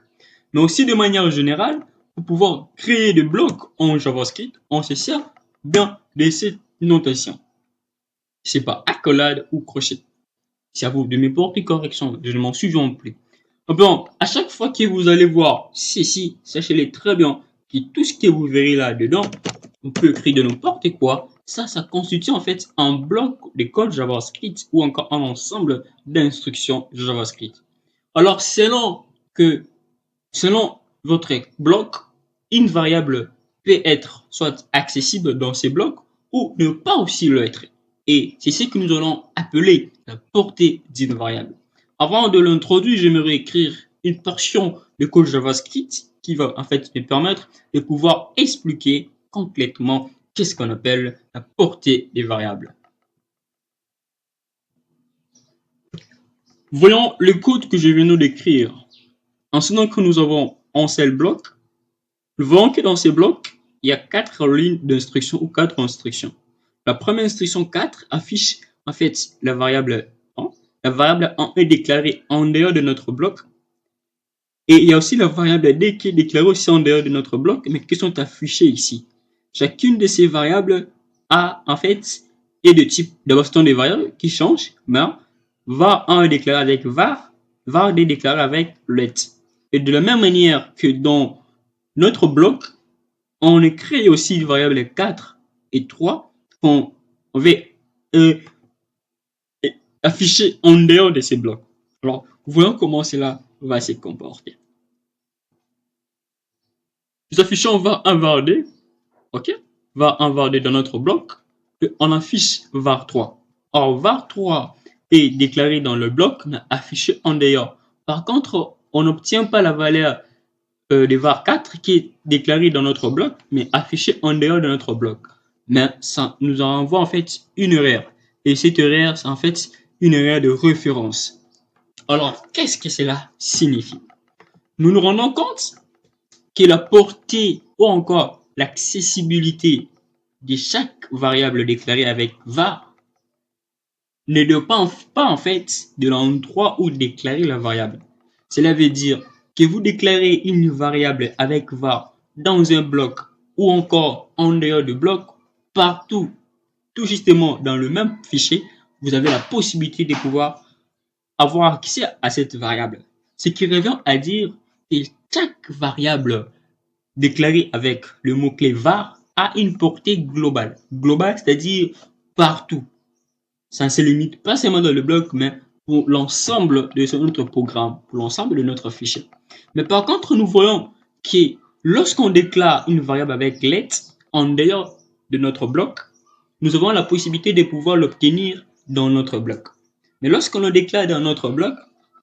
[SPEAKER 2] Mais aussi de manière générale, pour pouvoir créer des blocs en JavaScript, on se sert bien de cette notation. C'est pas accolade ou crochet. C'est à vous de me porter correction, je ne m'en souviens plus. Bon, à chaque fois que vous allez voir ceci, sachez-le très bien que tout ce que vous verrez là-dedans, on peut écrire de n'importe quoi. Ça constitue en fait un bloc de code JavaScript ou encore un ensemble d'instructions JavaScript. Alors, selon votre bloc, une variable peut être soit accessible dans ces blocs ou ne pas aussi l'être. Et c'est ce que nous allons appeler la portée d'une variable. Avant de l'introduire, j'aimerais écrire une portion de code JavaScript qui va en fait me permettre de pouvoir expliquer complètement qu'est-ce qu'on appelle la portée des variables. Voyons le code que je viens de d'écrire. En ce que nous avons un seul bloc, nous voyons que dans ces blocs, il y a 4 lignes d'instructions ou 4 instructions. La première instruction 4 affiche en fait la variable 1. La variable 1 est déclarée en dehors de notre bloc. Et il y a aussi la variable D qui est déclarée aussi en dehors de notre bloc, mais qui sont affichées ici. Chacune de ces variables a en fait est de type, d'abord ce sont des variables qui changent, mais var1 est déclaré avec var, var2 est déclaré avec let. Et de la même manière que dans notre bloc, on crée aussi les variables 4 et 3 qu'on va afficher en dehors de ces blocs. Alors, voyons comment cela va se comporter. Nous affichons var1, var2, ok, var1, var2 dans notre bloc, et on affiche var3. Or, var3 est déclaré dans le bloc, mais affiché en dehors. Par contre, on n'obtient pas la valeur de var4 qui est déclarée dans notre bloc, mais affichée en dehors de notre bloc. Mais ça nous envoie en fait une erreur. Et cette erreur, c'est en fait une erreur de référence. Alors, qu'est-ce que cela signifie? Nous nous rendons compte que la portée ou encore l'accessibilité de chaque variable déclarée avec var ne dépend pas en fait de l'endroit où déclarer la variable. Cela veut dire que vous déclarez une variable avec var dans un bloc ou encore en dehors du bloc, partout, tout justement dans le même fichier, vous avez la possibilité de pouvoir avoir accès à cette variable. Ce qui revient à dire que chaque variable déclarée avec le mot-clé var a une portée globale. Globale, c'est-à-dire partout. Ça ne se limite pas seulement dans le bloc, mais pour l'ensemble de notre programme, pour l'ensemble de notre fichier. Mais par contre, nous voyons que lorsqu'on déclare une variable avec let en dehors de notre bloc, nous avons la possibilité de pouvoir l'obtenir dans notre bloc. Mais lorsqu'on le déclare dans notre bloc,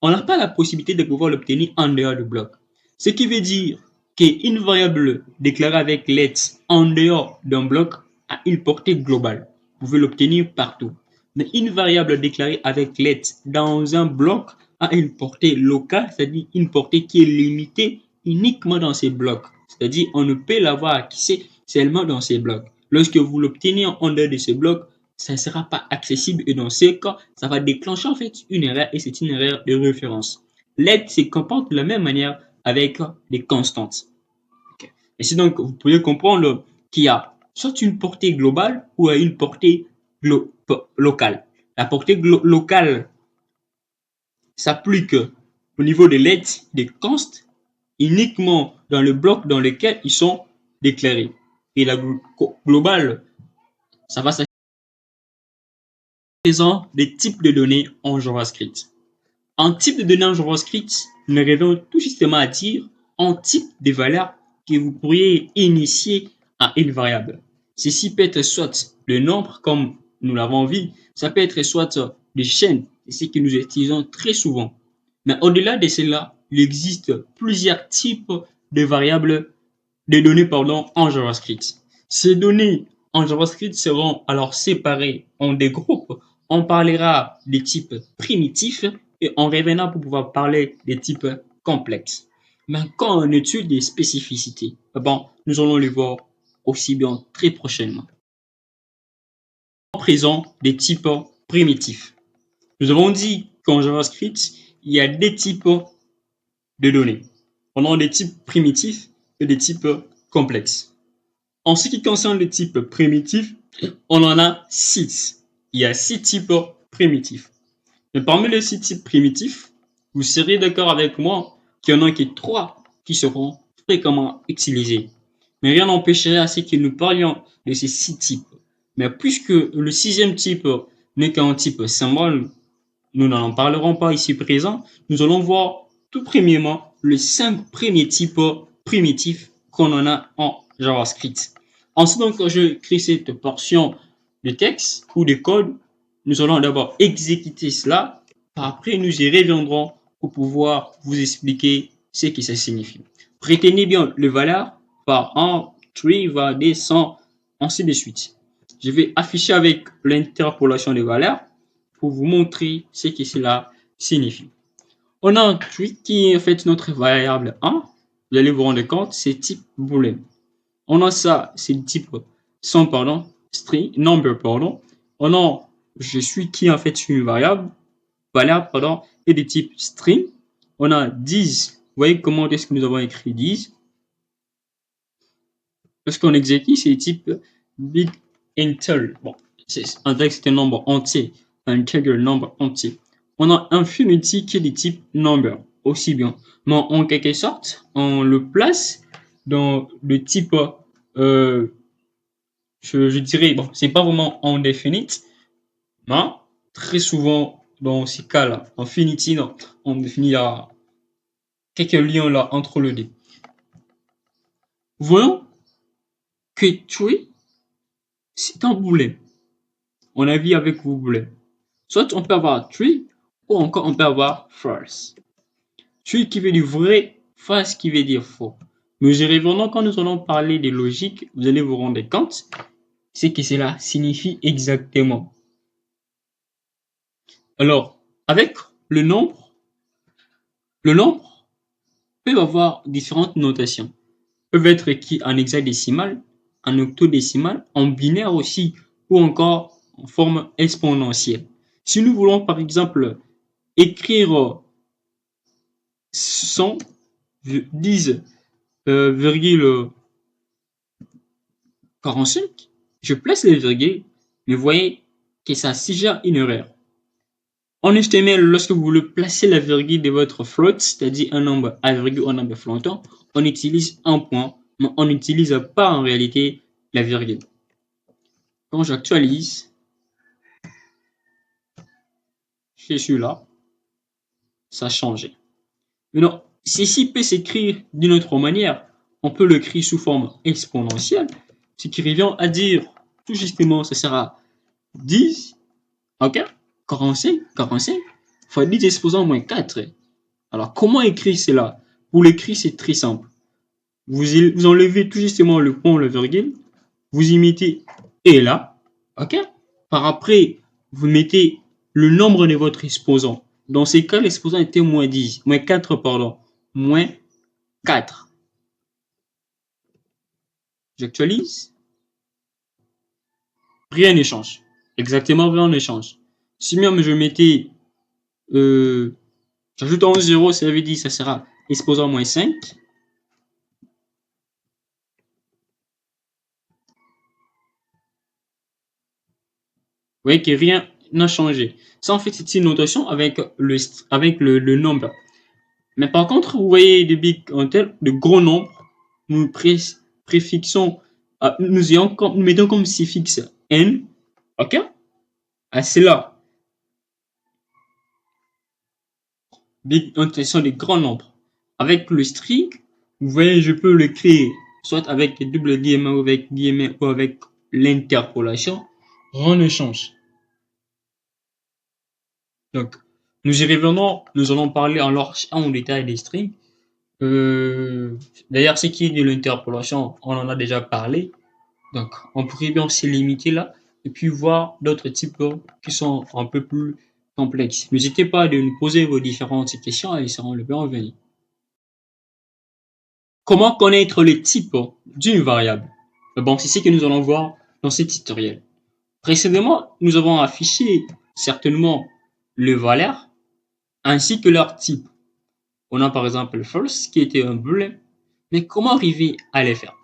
[SPEAKER 2] on n'a pas la possibilité de pouvoir l'obtenir en dehors du bloc. Ce qui veut dire qu'une variable déclarée avec let en dehors d'un bloc a une portée globale. Vous pouvez l'obtenir partout. Mais une variable déclarée avec let dans un bloc a une portée locale, c'est-à-dire une portée qui est limitée uniquement dans ces blocs. C'est-à-dire on ne peut l'avoir accès seulement dans ces blocs. Lorsque vous l'obtenez en dehors de ces blocs, ça ne sera pas accessible et dans ces cas, ça va déclencher en fait une erreur et c'est une erreur de référence. Let se comporte de la même manière avec des constantes. Okay. Et c'est donc, vous pouvez comprendre qu'il y a soit une portée globale ou une portée locale. La portée locale s'applique au niveau des let, des consts, uniquement dans le bloc dans lequel ils sont déclarés. Et la globale, ça va s'appliquer des types de données en JavaScript. Un type de données en JavaScript ne revient tout justement à dire un type de valeur que vous pourriez initier à une variable. Ceci peut être soit le nombre, comme nous l'avons vu, ça peut être soit des chaînes, c'est ce que nous utilisons très souvent. Mais au-delà de cela, il existe plusieurs types de variables, de données en JavaScript. Ces données en JavaScript seront alors séparées en des groupes. On parlera des types primitifs et on reviendra pour pouvoir parler des types complexes. Mais quand on étudie des spécificités, nous allons les voir aussi bien très prochainement. En présent, des types primitifs. Nous avons dit qu'en JavaScript, il y a des types de données. On a des types primitifs et des types complexes. En ce qui concerne les types primitifs, on en a 6. Il y a 6 types primitifs. Mais parmi les 6 types primitifs, vous serez d'accord avec moi qu'il y en a que 3 qui seront fréquemment utilisés. Mais rien n'empêcherait à ce que nous parlions de ces 6 types. Mais puisque le 6e type n'est qu'un type symbole, nous n'en parlerons pas ici présent. Nous allons voir tout premièrement le 5 premier type primitif qu'on en a en JavaScript. Ensuite, donc, quand je crée cette portion de texte ou de code, nous allons d'abord exécuter cela. Après, nous y reviendrons pour pouvoir vous expliquer ce que ça signifie. Retenez bien les valeurs par 1, 3, va des 100, ainsi de suite. Je vais afficher avec l'interpolation des valeurs pour vous montrer ce que cela signifie. On a un tweet qui est en fait notre variable 1. Vous allez vous rendre compte, c'est type boolean. On a ça, c'est le type string, number, On a je suis qui en fait une variable, et de type string. On a 10. Vous voyez comment est-ce que nous avons écrit 10. Lorsqu'on exécute, c'est type big integer. Bon, un texte, c'est un nombre entier. Un integer, nombre entier. On a infinity qui est de type number, aussi bien. Mais en quelque sorte, on le place dans le type, je dirais, bon, c'est pas vraiment indefinite, mais très souvent, dans ces cas-là, infinity, non, on définit quelques liens là entre les deux. Voyons que tree, c'est un boolean. On a vu avec vous boolean. Soit on peut avoir tree, ou encore on peut avoir false. True qui veut dire vrai, false qui veut dire faux. Nous y reviendrons quand nous allons parler de logique, vous allez vous rendre compte ce que cela signifie exactement. Alors, avec le nombre peut avoir différentes notations. Peuvent être écrits en hexadécimal, en octodécimal, en binaire aussi, ou encore en forme exponentielle. Si nous voulons par exemple écrire 110,45, je place les virgules, mais voyez que ça suggère une erreur. En HTML, lorsque vous voulez placer la virgule de votre float, c'est-à-dire un nombre à virgule ou un nombre flottant, on utilise un point, mais on n'utilise pas en réalité la virgule. Quand j'actualise, c'est celui-là, ça a changé. Maintenant, ceci peut s'écrire d'une autre manière. On peut l'écrire sous forme exponentielle, ce qui revient à dire, tout justement, ça sera 10, ok, 45 fois 10 exposant moins 4. Alors, comment écrire cela? Pour l'écrire, c'est très simple. Vous enlevez tout justement le point, le virgule, vous y mettez et là, ok? Par après, vous mettez le nombre de votre exposant. Dans ces cas, l'exposant était moins 10, moins 4, pardon, moins 4. J'actualise. Rien ne change. Exactement, rien ne change. Si même je mettais, j'ajoute un 0, ça veut dire ça sera exposant moins 5. Vous voyez que rien n'a changé. Ça, en fait, c'est une notation avec le nombre. Mais par contre, vous voyez des big tel, de gros nombres, nous préfixons, nous mettons comme suffixe n, ok? À cela, big int sont des grands nombres. Avec le string, vous voyez, je peux le créer soit avec des doubles guillemets ou avec l'interpolation. Rien ne change. Donc, nous y revenons, nous allons parler en détail des strings. D'ailleurs, ce qui est de l'interpolation, on en a déjà parlé. Donc, on pourrait bien se limiter là et puis voir d'autres types qui sont un peu plus complexes. N'hésitez pas à nous poser vos différentes questions et ils seront le bienvenu. Comment connaître les types d'une variable? Bon, c'est ce que nous allons voir dans ce tutoriel. Précédemment, nous avons affiché certainement les valeurs ainsi que leur type. On a par exemple false qui était un boolean. Mais comment arriver à les faire?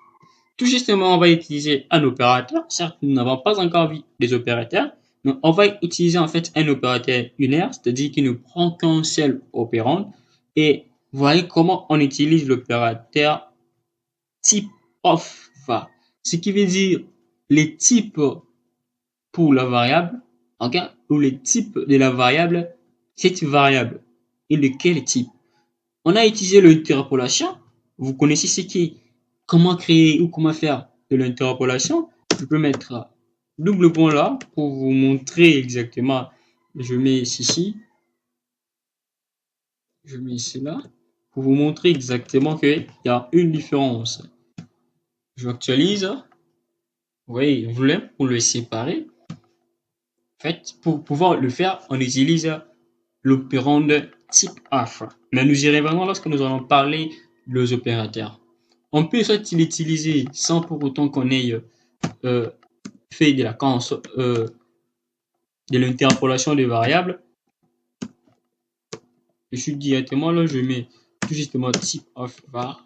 [SPEAKER 2] Tout justement, on va utiliser un opérateur. Certes, nous n'avons pas encore vu des opérateurs, mais on va utiliser en fait un opérateur unaire, c'est-à-dire qui ne prend qu'un seul opérand. Et voyez comment on utilise l'opérateur type of var. Ce qui veut dire les types pour la variable, ok, ou les types de la variable, cette variable. Et de quel type? On a utilisé l'interpolation. Vous connaissez ce qui est comment créer ou comment faire de l'interpolation. Je peux mettre double point là pour vous montrer exactement. Je mets ceci. Je mets cela pour vous montrer exactement qu'il y a une différence. Je actualise. Vous voyez, vous voulez pour le séparer. En fait, pour pouvoir le faire, on utilise l'opérand type of. Mais nous y reviendrons lorsque nous allons parler des opérateurs. On peut soit l'utiliser sans pour autant qu'on ait fait de l'interpolation des variables. Je suis directement là, je mets tout justement type of var.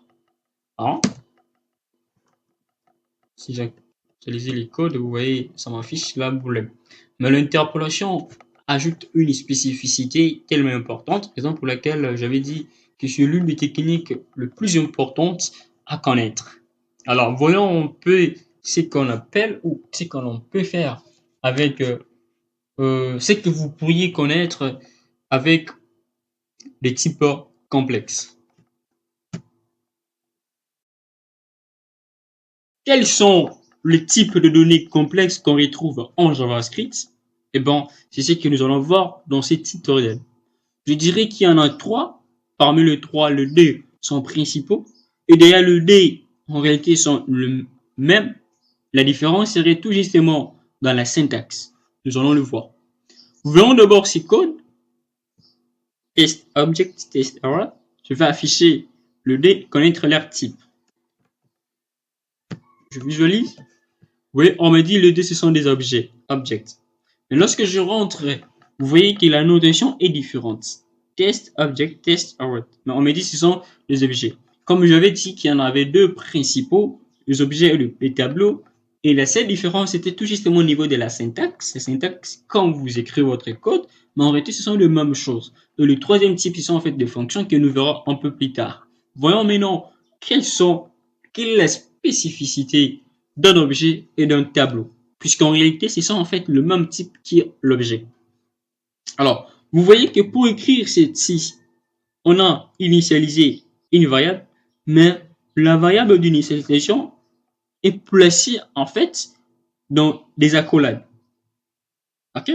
[SPEAKER 2] Hein? Si j'actualise les codes, vous voyez, ça m'affiche la boule. Mais l'interpolation ajoute une spécificité tellement importante, raison pour laquelle j'avais dit que c'est l'une des techniques les plus importantes à connaître. Alors, voyons un peu ce qu'on appelle ou ce qu'on peut faire avec ce que vous pourriez connaître avec des types complexes. Quels sont les types de données complexes qu'on retrouve en JavaScript? Eh bien, c'est ce que nous allons voir dans ce tutoriel. Je dirais qu'il y en a 3. Parmi les 3, les 2 sont principaux. Et d'ailleurs, les 2, en réalité, sont le même. La différence serait tout justement dans la syntaxe. Nous allons le voir. Voyons d'abord ces codes. Test object, test error. Je vais afficher le 2, connaître leur type. Je visualise. Oui, on me dit les 2, ce sont des objets. Objects. Mais lorsque je rentre, vous voyez que la notation est différente. Test, object, test, arrow. Mais on me dit que ce sont des objets. Comme j'avais dit qu'il y en avait 2 principaux, les objets et les tableaux. Et la seule différence était tout justement au niveau de la syntaxe. La syntaxe, quand vous écrivez votre code, mais en réalité, ce sont les mêmes choses. Et le troisième type, ce sont en fait des fonctions que nous verrons un peu plus tard. Voyons maintenant quelle est la spécificité d'un objet et d'un tableau, puisqu'en réalité, ce sont en fait le même type qui est l'objet. Alors, vous voyez que pour écrire ci, on a initialisé une variable, mais la variable d'initialisation est placée en fait dans des accolades. Ok?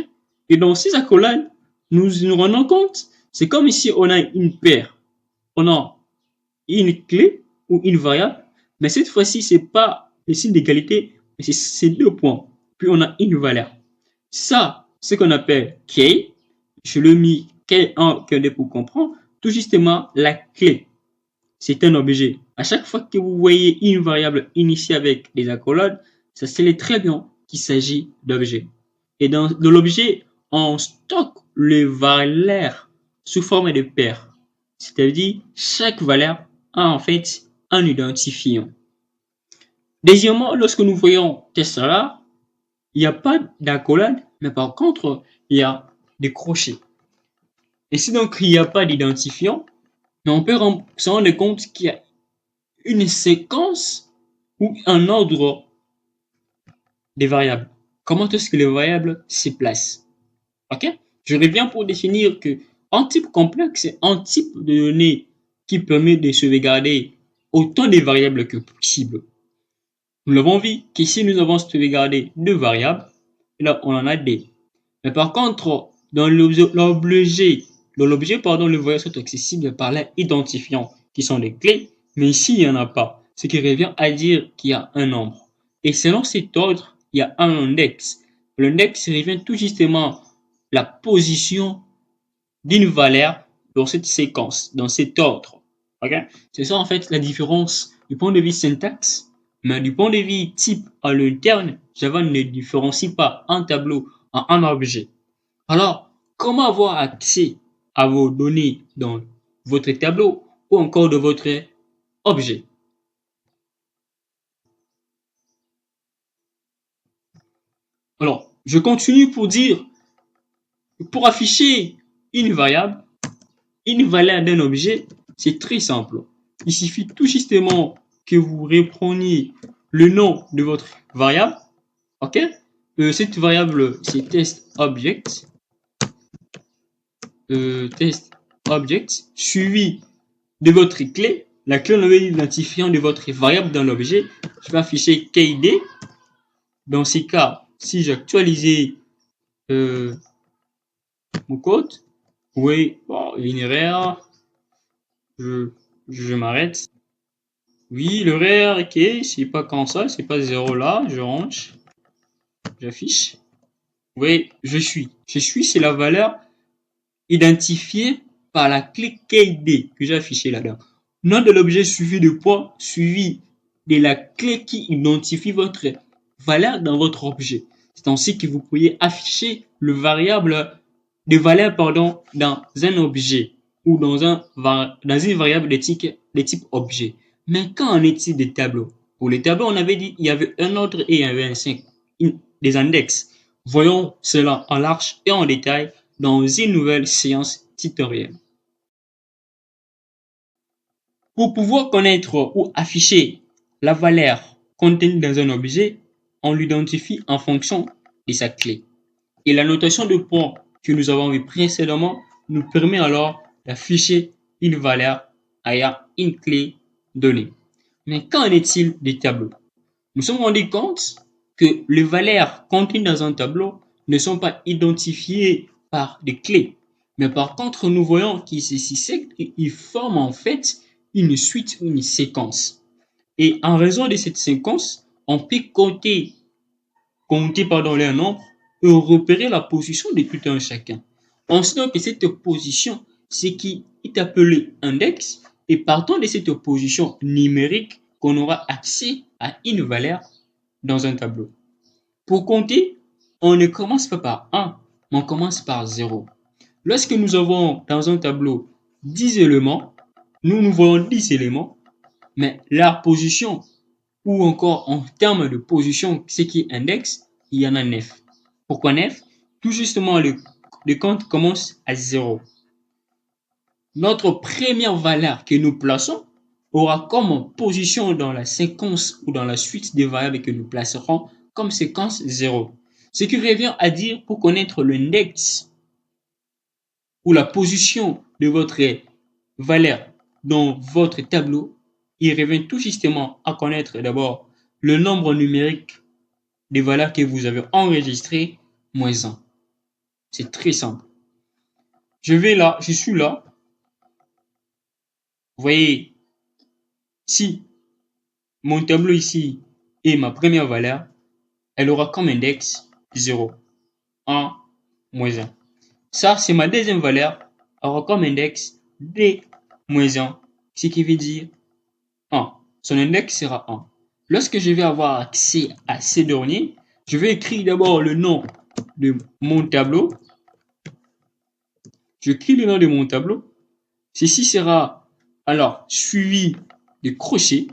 [SPEAKER 2] Et dans ces accolades, nous nous rendons compte, c'est comme ici on a une paire, on a une clé ou une variable, mais cette fois-ci, c'est pas le signe d'égalité, mais c'est deux points. Puis on a une valeur. Ça, c'est ce qu'on appelle key. Je le mis K1, K2 pour comprendre. Tout justement, la clé, c'est un objet. À chaque fois que vous voyez une variable initiée avec des accolades, ça scelle très bien qu'il s'agit d'objet. Et dans l'objet, on stocke les valeurs sous forme de paires. C'est-à-dire, chaque valeur a en fait un identifiant. Deuxièmement, lorsque nous voyons Tesla, il n'y a pas d'accolade, mais par contre, il y a des crochets. Et si donc il n'y a pas d'identifiant, mais on peut se rendre compte qu'il y a une séquence ou un ordre des variables. Comment est-ce que les variables se placent? Ok? Je reviens pour définir que un type complexe est un type de données qui permet de sauvegarder autant de variables que possible. Nous l'avons vu qu'ici nous avons sauvegardé deux variables, et là on en a deux. Mais par contre, dans l'objet, les voyelles sont accessibles par les identifiants qui sont les clés, mais ici il n'y en a pas, ce qui revient à dire qu'il y a un nombre. Et selon cet ordre, il y a un index. L'index revient tout justement la position d'une valeur dans cette séquence, dans cet ordre. Okay? C'est ça en fait la différence du point de vue syntaxe, mais du point de vue type à l'interne, Java ne différencie pas un tableau en un objet. Alors, comment avoir accès à vos données dans votre tableau ou encore de votre objet? Alors, je continue pour dire, pour afficher une variable, une valeur d'un objet, c'est très simple. Il suffit tout justement que vous repreniez le nom de votre variable. Ok? Cette variable, c'est test_object. Test_object suivi de votre clé. La clé, on avait l'identifiant de votre variable dans l'objet. Je vais afficher KD. Dans ces cas, si j'actualisais mon code, oui, bon, une erreur. Je m'arrête. Oui, l'horaire, ok, c'est pas comme ça, c'est pas 0 là, je range, j'affiche. Oui, je suis. Je suis, c'est la valeur identifiée par la clé KD que j'ai affichée là-dedans. Nom de l'objet suivi de point, suivi de la clé qui identifie votre valeur dans votre objet. C'est ainsi que vous pourriez afficher le variable de valeur pardon, dans un objet ou dans une variable de type objet. Mais qu'en est-il des tableaux? Pour les tableaux, on avait dit qu'il y avait un ordre et il y avait des index. Voyons cela en large et en détail dans une nouvelle séance tutorielle. Pour pouvoir connaître ou afficher la valeur contenue dans un objet, on l'identifie en fonction de sa clé. Et la notation de point que nous avons vu précédemment nous permet alors d'afficher une valeur ayant une clé donnée. Mais qu'en est-il des tableaux? Nous nous sommes rendus compte que les valeurs contenues dans un tableau ne sont pas identifiées par des clés. Mais par contre, nous voyons qu'ils forment en fait une suite ou une séquence. Et en raison de cette séquence, on peut compter les nombres et repérer la position de tout un chacun. On sait donc que cette position, c'est qui est appelé index, et partant de cette position numérique, qu'on aura accès à une valeur dans un tableau. Pour compter, on ne commence pas par 1, mais on commence par 0. Lorsque nous avons dans un tableau 10 éléments, nous voyons 10 éléments, mais leur position, ou encore en termes de position, ce qui est index, il y en a 9. Pourquoi 9? Tout justement de compte commence à 0. Notre première valeur que nous plaçons aura comme position dans la séquence ou dans la suite des variables que nous placerons comme séquence 0. Ce qui revient à dire pour connaître l'index ou la position de votre valeur dans votre tableau, il revient tout justement à connaître d'abord le nombre numérique des valeurs que vous avez enregistrées moins 1. C'est très simple. Je suis là. Vous voyez, si mon tableau ici est ma première valeur, elle aura comme index 0, 1, moins 1. Ça, c'est ma deuxième valeur, elle aura comme index D, moins 1, ce qui veut dire 1. Son index sera 1. Lorsque je vais avoir accès à ces derniers, je vais écrire d'abord le nom de mon tableau. J'écris le nom de mon tableau. Ceci sera alors suivi de crochets.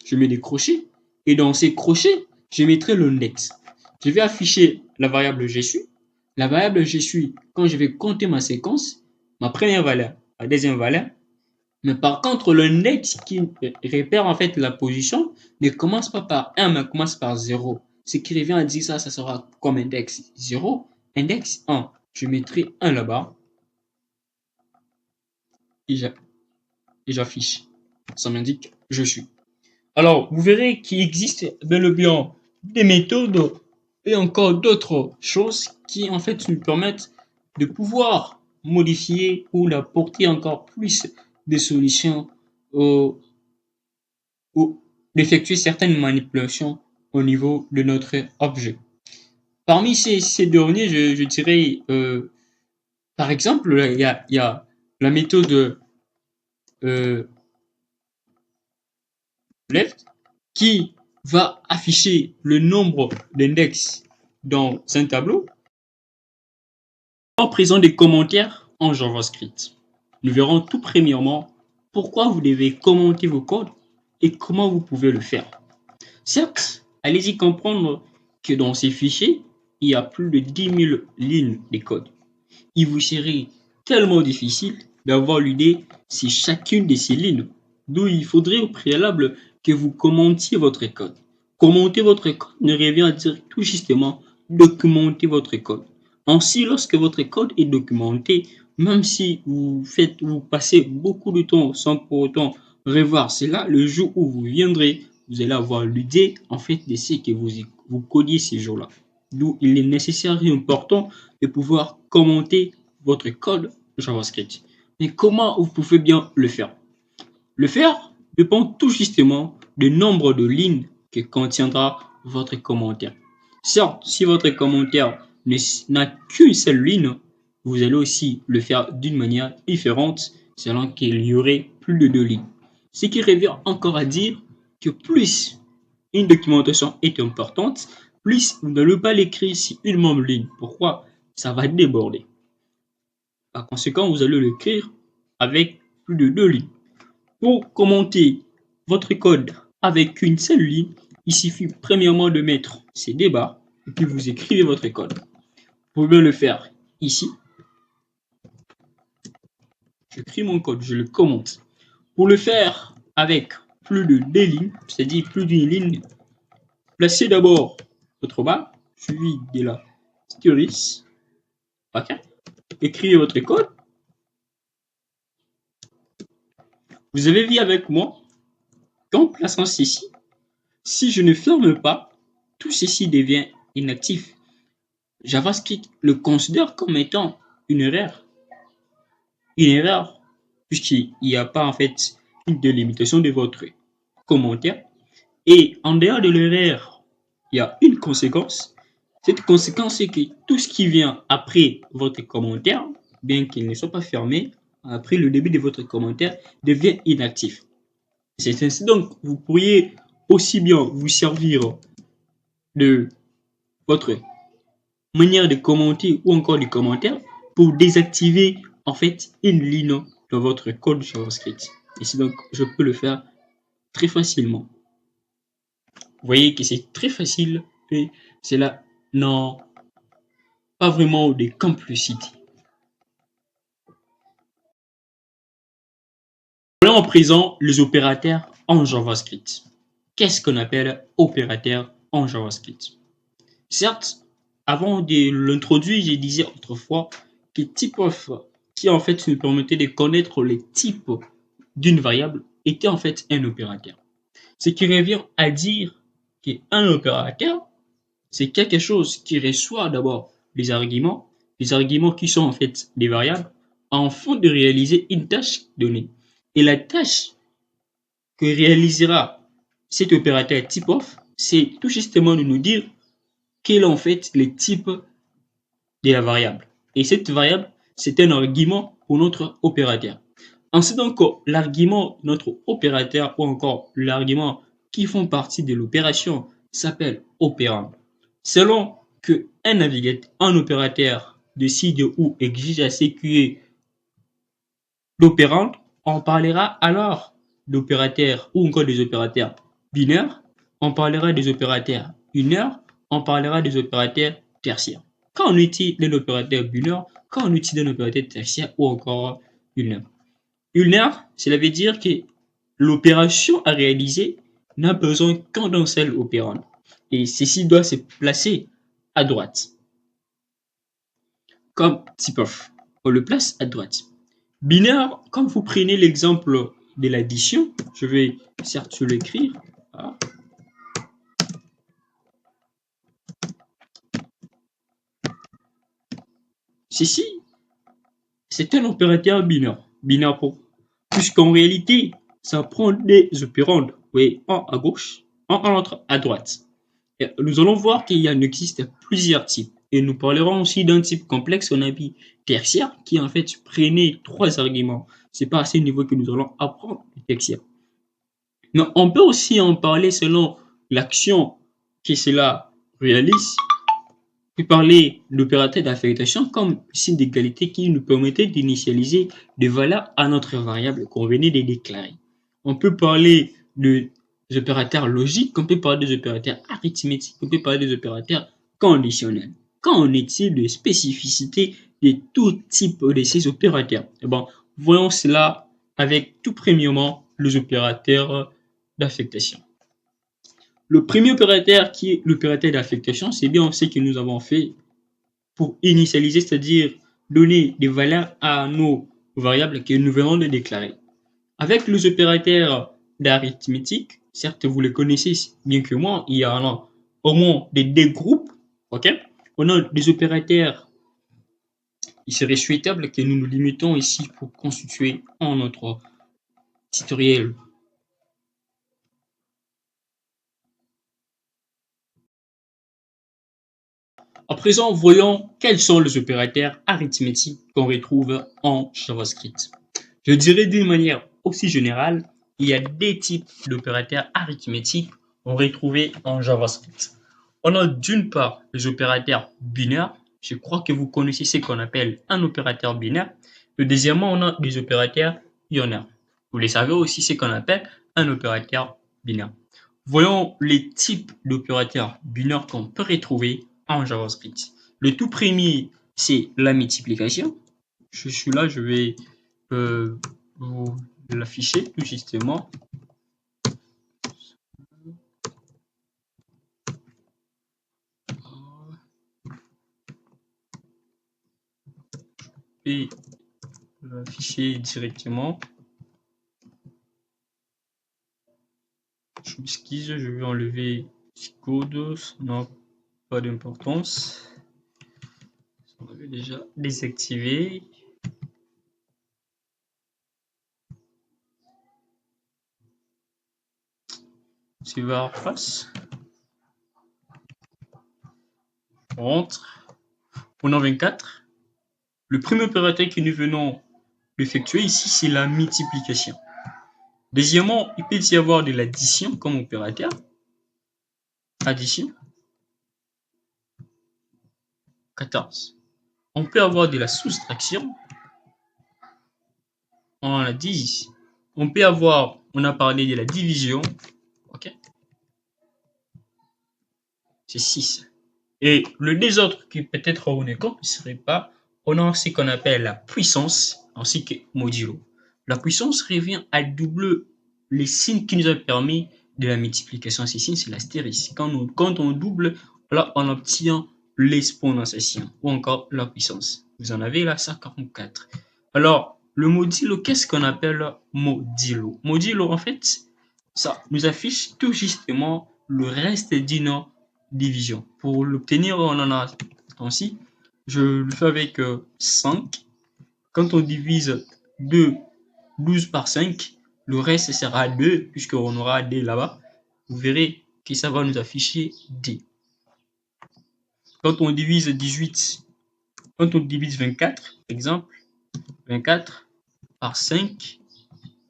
[SPEAKER 2] Je mets des crochets et dans ces crochets, je mettrai l'index. Je vais afficher la variable je suis. La variable je suis, quand je vais compter ma séquence, ma première valeur, ma deuxième valeur. Mais par contre, l'index qui repère en fait la position ne commence pas par 1, mais commence par 0. Ce qui revient à dire ça, ça sera comme index 0, index 1. Je mettrai 1 là-bas et j'affiche. Ça m'indique je suis. Alors, vous verrez qu'il existe bel et bien des méthodes et encore d'autres choses qui en fait nous permettent de pouvoir modifier ou d'apporter encore plus de solutions au, d'effectuer certaines manipulations au niveau de notre objet. Parmi ces derniers, je dirais, par exemple, il y a la méthode left qui va afficher le nombre d'index dans un tableau en présent des commentaires en JavaScript. Nous verrons tout premièrement pourquoi vous devez commenter vos codes et comment vous pouvez le faire. Certes, allez-y comprendre que dans ces fichiers, il y a plus de 10 000 lignes de code. Il vous serait tellement difficile d'avoir l'idée sur chacune de ces lignes, d'où il faudrait au préalable que vous commentiez votre code. Commenter votre code ne revient à dire tout justement documenter votre code. Ainsi, lorsque votre code est documenté, même si vous passez beaucoup de temps sans pour autant revoir cela, le jour où vous viendrez, vous allez avoir l'idée en fait de ce que vous codiez ces jours-là. D'où il est nécessaire et important de pouvoir commenter votre code JavaScript. Mais comment vous pouvez bien le faire? Le faire dépend tout justement du nombre de lignes que contiendra votre commentaire. Certes, si votre commentaire n'a qu'une seule ligne, vous allez aussi le faire d'une manière différente selon qu'il y aurait plus de 2 lignes. Ce qui revient encore à dire que plus une documentation est importante, plus vous n'allez pas l'écrire sur une même ligne. Pourquoi? Ça va déborder. Par conséquent, vous allez l'écrire avec plus de 2 lignes. Pour commenter votre code avec une seule ligne, il suffit premièrement de mettre ces débats et puis vous écrivez votre code. Vous pouvez le faire ici. J'écris mon code, je le commente. Pour le faire avec plus de 2 lignes, c'est-à-dire plus d'une ligne, placez d'abord votre barre, suivi de la stéris. OK. Écrivez votre code. Vous avez vu avec moi qu'en plaçant ceci, si je ne ferme pas, tout ceci devient inactif. JavaScript le considère comme étant une erreur. Une erreur, puisqu'il n'y a pas en fait une délimitation de votre commentaire. Et en dehors de l'erreur, il y a une conséquence. Cette conséquence, c'est que tout ce qui vient après votre commentaire, bien qu'il ne soit pas fermé, après le début de votre commentaire, devient inactif. C'est ainsi donc, vous pourriez aussi bien vous servir de votre manière de commenter ou encore du commentaire pour désactiver en fait une ligne dans votre code JavaScript. Ici donc, je peux le faire très facilement. Vous voyez que c'est très facile et cela pas vraiment de complexité. Voyons en présent les opérateurs en JavaScript. Qu'est-ce qu'on appelle opérateur en JavaScript? Certes, avant de l'introduire, je disais autrefois que typeof, qui en fait nous permettait de connaître les types d'une variable, était en fait un opérateur. Ce qui revient à dire qu'un opérateur, c'est quelque chose qui reçoit d'abord les arguments qui sont en fait des variables, afin de réaliser une tâche donnée. Et la tâche que réalisera cet opérateur typeof, c'est tout justement de nous dire quel est en fait le type de la variable. Et cette variable, c'est un argument pour notre opérateur. Ensuite, donc, l'argument de notre opérateur ou encore l'argument qui font partie de l'opération s'appelle opérand. Selon que un navigateur, un opérateur décide ou exige à CQE l'opérand, on parlera alors d'opérateurs ou encore des opérateurs binaires, on parlera des opérateurs unaires, on parlera des opérateurs tertiaires. Quand on utilise un opérateur binaire, quand on utilise un opérateur tertiaire ou encore unaire. Unaire, cela veut dire que l'opération à réaliser n'a besoin qu'un d'un seul opérand. Et ceci doit se placer à droite. Comme typeof, on le place à droite. Binaire, comme vous prenez l'exemple de l'addition, je vais certes l'écrire. Voilà. Ceci, c'est un opérateur binaire. Binaire pour puisqu'en réalité, ça prend des opérandes. Oui, un à gauche, un autre à droite. Et nous allons voir qu'il y en existe plusieurs types. Et nous parlerons aussi d'un type complexe qu'on appelle tertiaire, qui en fait prenait 3 arguments. C'est pas à ce niveau que nous allons apprendre le tertiaire. Mais on peut aussi en parler selon l'action que cela réalise. On peut parler d'opérateur d'affectation comme signe d'égalité qui nous permettait d'initialiser des valeurs à notre variable qu'on venait de déclarer. On peut parler des opérateurs logiques, on peut parler des opérateurs arithmétiques, on peut parler des opérateurs conditionnels. Qu'en est-il de spécificité de tout type de ces opérateurs? Eh bon, voyons cela avec tout premièrement les opérateurs d'affectation. Le premier opérateur qui est l'opérateur d'affectation, c'est bien ce que nous avons fait pour initialiser, c'est-à-dire donner des valeurs à nos variables que nous venons de déclarer. Avec les opérateurs d'arithmétique, certes vous les connaissez bien que moi, il y en a au moins des deux groupes, ok? On a des opérateurs, il serait souhaitable que nous nous limitons ici pour constituer en notre tutoriel. À présent, voyons quels sont les opérateurs arithmétiques qu'on retrouve en JavaScript. Je dirais d'une manière aussi générale, il y a des types d'opérateurs arithmétiques qu'on retrouve en JavaScript. On a d'une part les opérateurs binaires. Je crois que vous connaissez ce qu'on appelle un opérateur binaire. Et deuxièmement, on a des opérateurs ionaires. Vous les savez aussi ce qu'on appelle un opérateur binaire. Voyons les types d'opérateurs binaires qu'on peut retrouver en JavaScript. Le tout premier, c'est la multiplication. Je suis là, je vais vous l'afficher tout justement. Et l'afficher directement. Je m'excuse, je vais enlever ce code, ça n'a pas d'importance. On avait déjà désactivé. C'est var face. On rentre. On a 24. Le premier opérateur que nous venons d'effectuer ici, c'est la multiplication. Deuxièmement, il peut y avoir de l'addition comme opérateur. Addition. 14. On peut avoir de la soustraction. On en a 10. On peut avoir, on a parlé de la division. Ok. C'est 6.
[SPEAKER 1] Et le désordre qui peut-être on est compte ne serait pas, on a ce qu'on appelle la puissance ainsi que modulo. La puissance revient à doubler les signes qui nous ont permis de la multiplication. Ces signes, c'est l'astérisque. Quand on double, là, on obtient l'exponentiation ou encore la puissance. Vous en avez là 144. Alors, le modulo, qu'est-ce qu'on appelle modulo? Modulo, en fait, ça nous affiche tout justement le reste d'une division. Pour l'obtenir, on en a ainsi. Je le fais avec 5. Quand on divise 12 par 5, le reste sera 2, puisqu'on aura D là-bas. Vous verrez que ça va nous afficher D. Quand on divise 18, quand on divise 24, exemple, 24 par 5,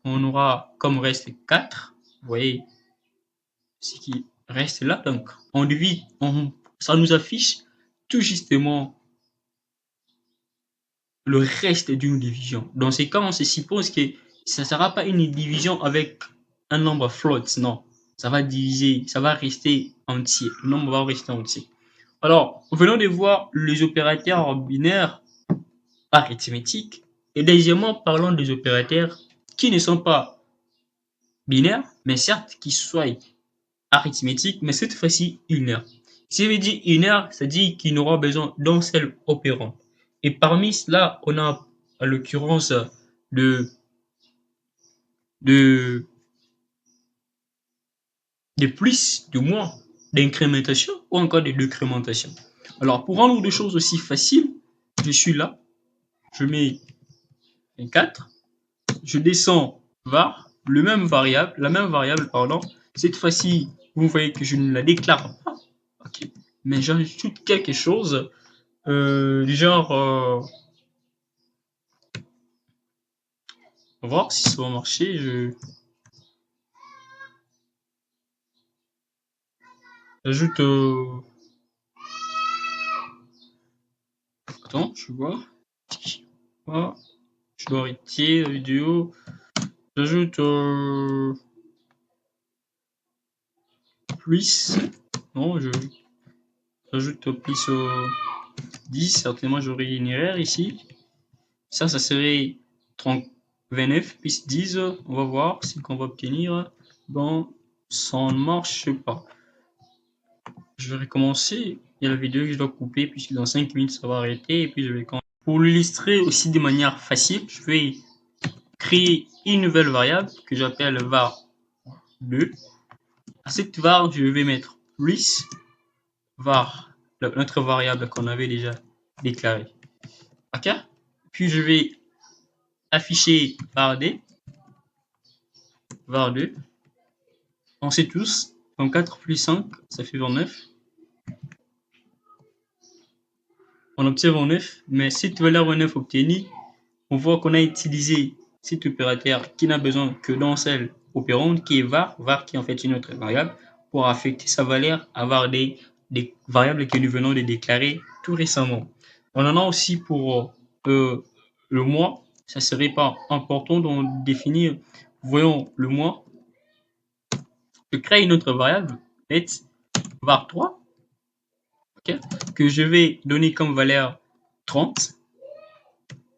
[SPEAKER 1] on aura comme reste 4. Vous voyez ce qui reste là. Donc, on divise, ça nous affiche tout justement le reste d'une division. Dans ces cas, on se suppose que ça ne sera pas une division avec un nombre float, non. Ça va diviser, ça va rester entier. Le nombre va rester entier. Alors, venons de voir les opérateurs binaires arithmétiques. Et deuxièmement, parlons des opérateurs qui ne sont pas binaires, mais certes qui soient arithmétiques, mais cette fois-ci unaires. Si je dis unaire, ça dit qu'il n'aura besoin d'un seul opérant. Et parmi cela, on a en l'occurrence de, de, de plus, de moins, d'incrémentation ou encore de décrémentation. Alors, pour rendre les choses aussi faciles, je suis là, je mets 4, je descends var, la même variable, pardon. Cette fois-ci, vous voyez que je ne la déclare pas. Ok. Mais j'ajoute quelque chose, genre, on va voir si ça va marcher. J'ajoute, attends, je vois. Voilà. Je dois arrêter la vidéo. J'ajoute plus. Non, j'ajoute plus 10. Certainement, j'aurai une erreur ici. Ça serait 29 plus 10. On va voir ce qu'on va obtenir. Bon, ça ne marche pas. Je vais recommencer. Il y a la vidéo que je dois couper puisque dans 5 minutes, ça va arrêter. Et puis, je vais pour l'illustrer aussi de manière facile, je vais créer une nouvelle variable que j'appelle var2. À cette var, je vais mettre plus var, notre variable qu'on avait déjà déclarée. Ok? Puis je vais afficher var2. On sait tous, 24 plus 5, ça fait 29. On obtient 29, mais cette valeur 29 obtenue, on voit qu'on a utilisé cet opérateur qui n'a besoin que d'un seul opérand qui est var qui est en fait une autre variable, pour affecter sa valeur à avoir des variables que nous venons de déclarer tout récemment. On en a aussi pour le mois. Ça serait pas important de définir. Voyons le mois. Je crée une autre variable, let var3, okay, que je vais donner comme valeur 30.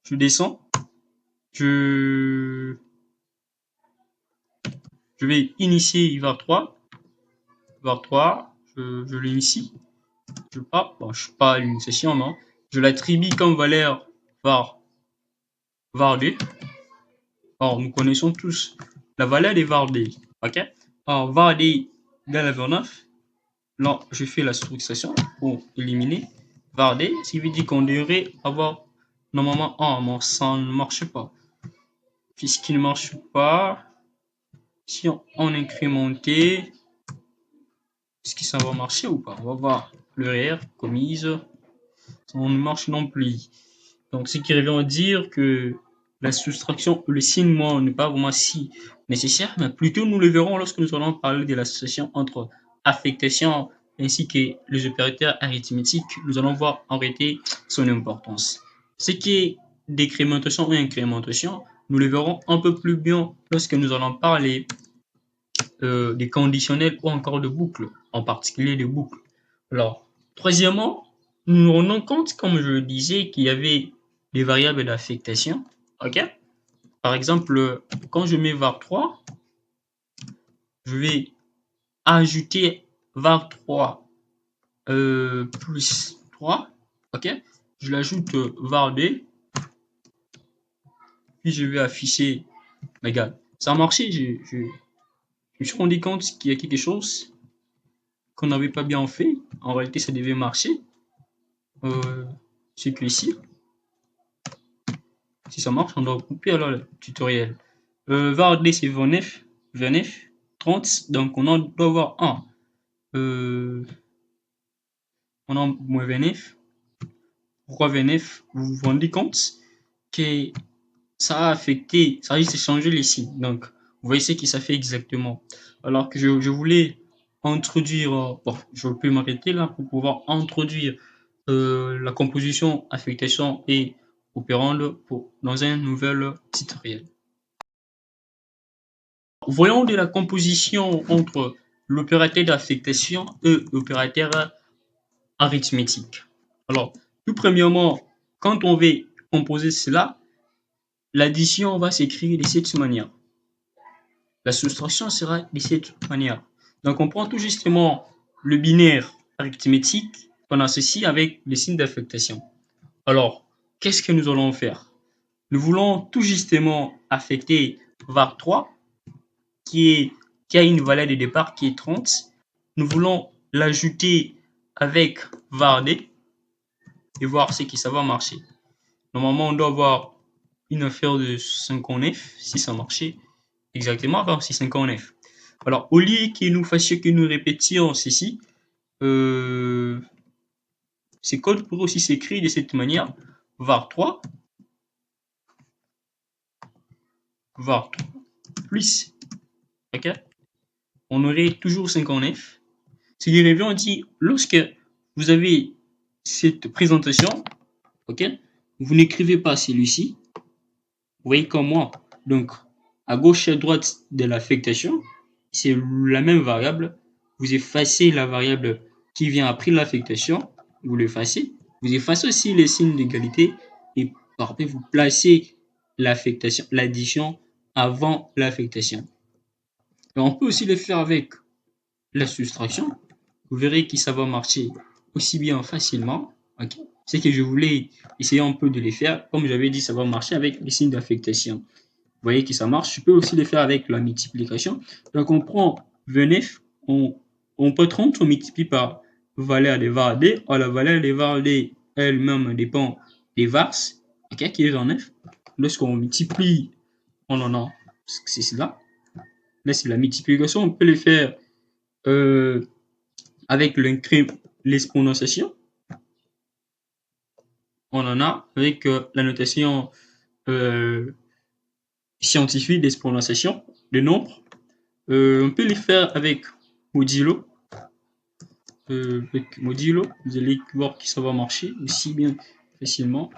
[SPEAKER 1] Je descends. Je vais initier var3. Je l'initie. Je ne suis pas à l'initiation, non. Je l'attribue comme valeur var2. Or, nous connaissons tous la valeur de var2. Ok? Alors, var2 égale à 29. Là, je fais la soustraction pour éliminer var2, ce qui veut dire qu'on devrait avoir normalement 1, mais ça ne marche pas. Puisqu'il ne marche pas, si on incrémentait, est-ce que ça va marcher ou pas? On va voir le RR commise. Ça ne marche non plus. Donc, ce qui revient à dire que la soustraction, le signe moins n'est pas vraiment si nécessaire, mais plutôt nous le verrons lorsque nous allons parler de l'association entre affectation ainsi que les opérateurs arithmétiques. Nous allons voir en réalité son importance. Ce qui est décrémentation ou incrémentation, nous le verrons un peu plus bien lorsque nous allons parler des conditionnels ou encore de boucles, en particulier de boucles. Alors, Troisièmement, nous nous rendons compte, comme je le disais, qu'il y avait des variables d'affectation. OK? Par exemple, quand je mets var3, je vais ajouter var3 plus 3. OK? Je l'ajoute var2, puis je vais afficher. Regarde, ça a marché. Je me suis rendu compte qu'il y a quelque chose qu'on n'avait pas bien fait. En réalité, ça devait marcher. C'est que ici, si ça marche, on doit couper alors le tutoriel. Var2 c'est 29, 30, donc on en doit avoir un. On a moins 29. Pourquoi 29? Vous vous rendez compte que ça a affecté, ça a juste changé les signes. Donc, vous voyez ce que ça fait exactement. Alors que je voulais introduire, bon, je peux m'arrêter là pour pouvoir introduire la composition, affectation et opérande dans un nouvel tutoriel. Voyons de la composition entre l'opérateur d'affectation et l'opérateur arithmétique. Alors, tout premièrement, quand on veut composer cela, l'addition va s'écrire de cette manière. La soustraction sera de cette manière. Donc, on prend tout justement le binaire arithmétique qu'on associe avec le signe d'affectation. Alors, qu'est-ce que nous allons faire? Nous voulons tout justement affecter var3 qui a une valeur de départ qui est 30. Nous voulons l'ajouter avec var2 et voir ce que ça va marcher. Normalement, on doit avoir une affaire de 59 si ça marchait exactement, enfin si 59. Alors, au lieu que nous fassions que nous répétions ceci, ces codes pourraient aussi s'écrire de cette manière, var3 plus, ok? On aurait toujours 59. Ce qui revient, on dit, lorsque vous avez cette présentation, ok, vous n'écrivez pas celui-ci, vous voyez comme moi, donc à gauche et à droite de l'affectation, c'est la même variable, vous effacez la variable qui vient après l'affectation, vous l'effacez, vous effacez aussi les signes d'égalité et après vous placez l'affectation, l'addition avant l'affectation. On peut aussi le faire avec la soustraction. Vous verrez que ça va marcher aussi bien facilement. Okay. C'est que je voulais essayer un peu de les faire. Comme j'avais dit, ça va marcher avec les signes d'affectation. Vous voyez que ça marche. Je peux aussi le faire avec la multiplication. Donc, on prend 29, on prend 30, on multiplie par valeur de var d. La valeur de var d elle-même dépend des vars, okay, qui est 29. Lorsqu'on multiplie, on en a, c'est cela. Là, c'est la multiplication. On peut le faire avec l'exponentiation. On en a avec la notation scientifique d'exponentiation de nombres. On peut les faire avec modulo. Avec modulo, vous allez voir que ça va marcher aussi bien facilement.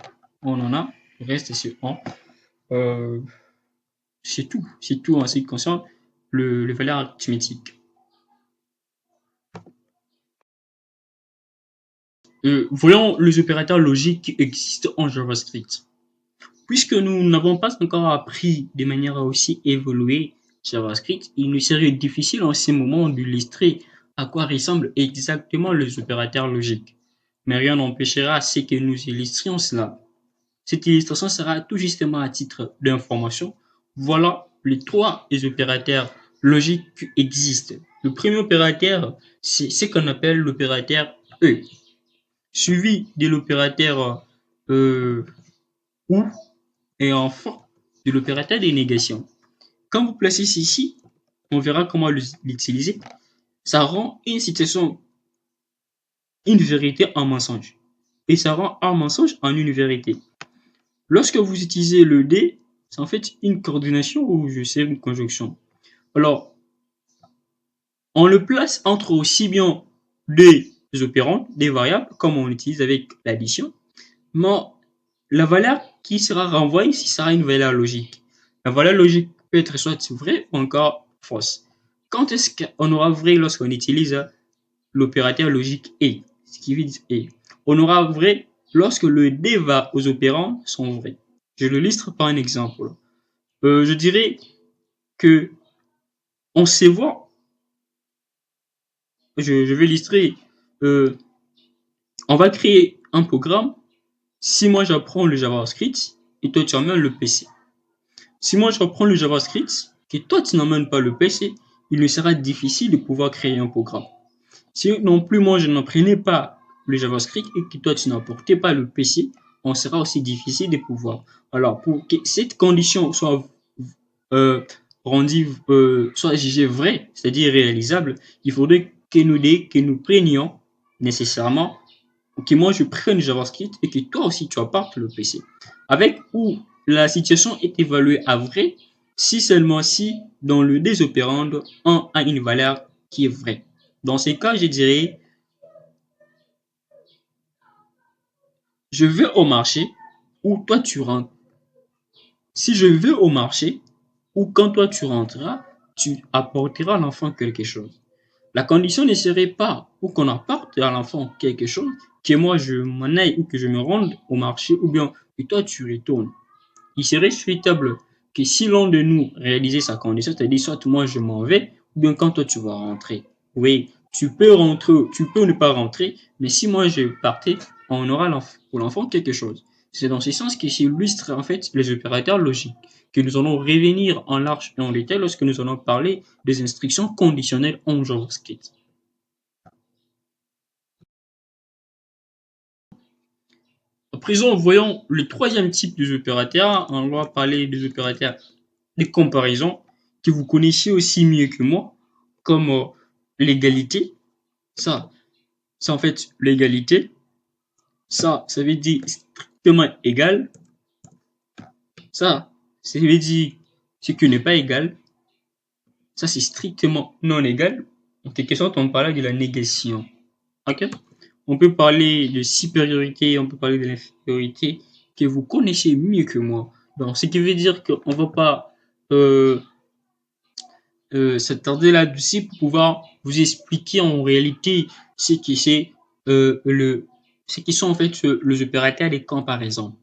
[SPEAKER 1] On en a. Le reste, c'est 1. C'est tout en ce qui concerne les valeurs arithmétiques. Voyons les opérateurs logiques qui existent en JavaScript. Puisque nous n'avons pas encore appris de manière à aussi évoluer JavaScript, il nous serait difficile en ce moment d'illustrer à quoi ressemblent exactement les opérateurs logiques. Mais rien n'empêchera ce que nous illustrions cela. Cette illustration sera tout justement à titre d'information. Voilà les 3 opérateurs logiques qui existent. Le premier opérateur, c'est ce qu'on appelle l'opérateur E, suivi de l'opérateur OU, et enfin de l'opérateur de négation. Quand vous placez ceci, on verra comment l'utiliser. Ça rend une situation, une vérité en mensonge. Et ça rend un mensonge en une vérité. Lorsque vous utilisez le D, c'est en fait une coordination ou je sais une conjonction. Alors, on le place entre aussi bien des opérands, des variables, comme on l'utilise avec l'addition, mais la valeur qui sera renvoyée ici sera une valeur logique. La valeur logique peut être soit vraie ou encore fausse. Quand est-ce qu'on aura vrai lorsqu'on utilise l'opérateur logique et?
[SPEAKER 2] ce qui veut dire et. On aura vrai lorsque le D va aux opérands sont vrais. Je le illustre par un exemple. Je dirais que on sait voir, je vais illustrer, euh, on va créer un programme. Si moi j'apprends le JavaScript et toi tu amènes le PC. Si moi je reprends le JavaScript et toi tu n'emmènes pas le PC, il me sera difficile de pouvoir créer un programme. Si non plus moi je n'apprenais pas le JavaScript et que toi tu n'apportais pas le PC, on sera aussi difficile de pouvoir. Alors pour que cette condition soit euh, rendue, soit jugée vraie, c'est-à-dire réalisable, il faudrait que nous prenions nécessairement, que moi je prenne le JavaScript et que toi aussi tu apportes le PC. Avec où la situation est évaluée à vrai si seulement si dans le désopérande, on a une valeur qui est vraie. Dans ces cas, je dirais, je vais au marché ou toi tu rentres. Si je vais au marché ou quand toi tu rentreras, tu apporteras à l'enfant quelque chose. La condition ne serait pas pour qu'on apporte à l'enfant quelque chose, que moi je m'en aille ou que je me rende au marché ou bien que toi tu retournes. Il serait souhaitable que si l'un de nous réalisait sa condition, c'est-à-dire soit moi je m'en vais ou bien quand toi tu vas rentrer. Oui, tu peux rentrer, tu peux ne pas rentrer, mais si moi je partais, on aura pour l'enfant quelque chose. C'est dans ce sens que s'illustrent en fait les opérateurs logiques, que nous allons revenir en large et en détail lorsque nous allons parler des instructions conditionnelles en JavaScript. À présent, voyons le troisième type des opérateurs. On va parler des opérateurs de comparaison que vous connaissez aussi mieux que moi, comme l'égalité. Ça, c'est en fait l'égalité. Ça veut dire strictement égal. Ça veut dire ce qui n'est pas égal. Ça, c'est strictement non égal. En quelque sorte, on parle de la négation. Ok? On peut parler de supériorité, on peut parler de l'infériorité que vous connaissez mieux que moi. Donc, ce qui veut dire qu'on ne va pas euh, s'attarder là-dessus pour pouvoir vous expliquer en réalité ce qui c'est ce qui sont en fait les opérateurs des comparaisons.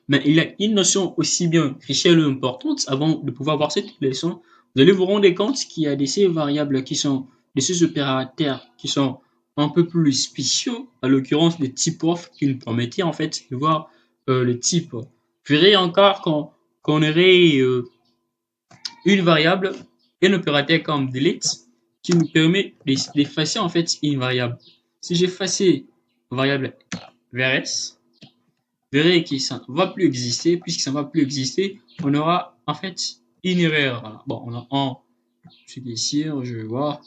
[SPEAKER 2] Mais il y a une notion aussi bien riche et importante avant de pouvoir voir cette leçon. Vous allez vous rendre compte qu'il y a de ces variables qui sont de ces opérateurs qui sont un peu plus spéciaux, à l'occurrence des types of qui nous permettaient en fait de voir le type. Vous verrez encore qu'on aurait une variable, un opérateur comme delete qui nous permet d'effacer en fait une variable. Si j'effaçais variable vrs, vous verrez que ça ne va plus exister. Puisque ça ne va plus exister, on aura en fait une erreur. Bon, on a un, je suis sûr, je vais voir.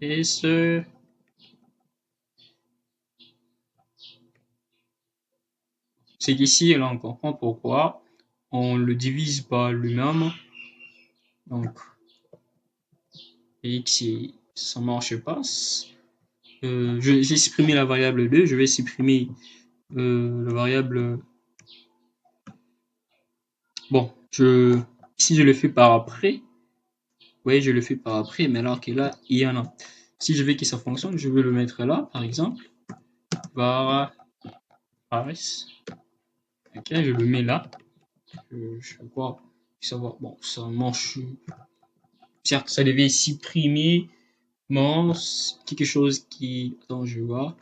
[SPEAKER 2] Et ce, c'est qu'ici, là, on comprend pourquoi on le divise par lui-même. Donc, et que ça ne marche pas. J'ai supprimé la variable 2, je vais supprimer la variable. Bon, si je le fais par après, oui, je le fais par après, mais alors que là, il y en a. Si je veux que ça fonctionne, je vais le mettre là, par exemple, var rs. Ok, je le mets là. Je vais voir ça va. Bon, ça marche. Certes, ça devait supprimer, mais quelque chose qui. Attends, je vois.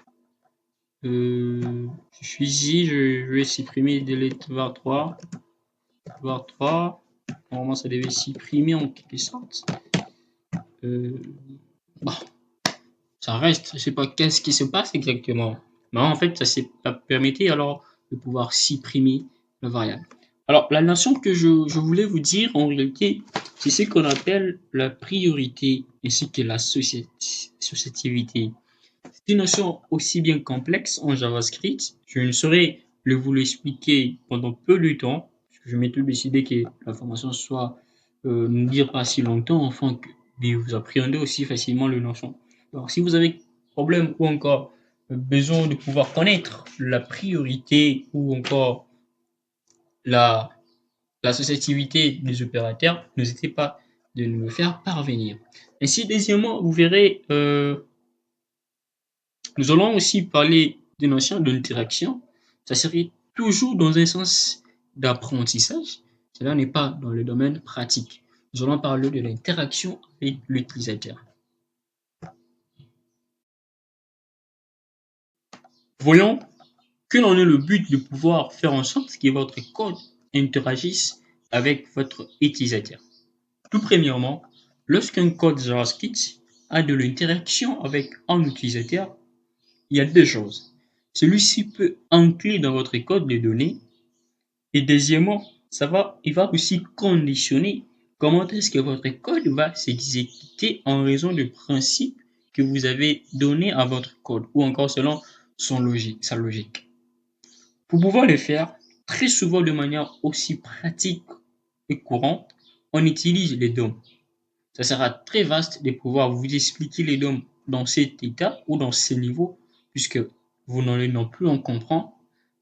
[SPEAKER 2] Je suis ici, je vais supprimer delete var3. Var3. Normalement, ça devait supprimer en quelque sorte. Bon, ça reste, je sais pas qu'est-ce qui se passe exactement. Mais en fait, ça permettait alors de pouvoir supprimer la variable. Alors, la notion que je voulais vous dire, en réalité, c'est ce qu'on appelle la priorité ainsi que la associativité. C'est une notion aussi bien complexe en JavaScript. Je ne saurais vous l'expliquer pendant peu de temps. Je m'étais décidé que l'information soit ne dure pas si longtemps afin que vous appréhendez aussi facilement le notion. Alors, si vous avez problème ou encore besoin de pouvoir connaître la priorité ou encore la l'associativité des opérateurs, n'hésitez pas de nous le faire parvenir. Ainsi, deuxièmement, vous verrez Nous allons aussi parler des notions d'interaction. Ça serait toujours dans un sens d'apprentissage. Cela n'est pas dans le domaine pratique. Nous allons parler de l'interaction avec l'utilisateur. Voyons quel en est le but de pouvoir faire en sorte que votre code interagisse avec votre utilisateur. Tout premièrement, lorsqu'un code JavaScript a de l'interaction avec un utilisateur, il y a deux choses. Celui-ci peut inclure dans votre code des données et deuxièmement, il va aussi conditionner comment est-ce que votre code va s'exécuter en raison du principe que vous avez donné à votre code ou encore selon sa logique. Pour pouvoir le faire, très souvent de manière aussi pratique et courante, on utilise les DOM. Ça sera très vaste de pouvoir vous expliquer les DOM dans cet état ou dans ces niveaux, puisque vous n'allez non plus en comprendre.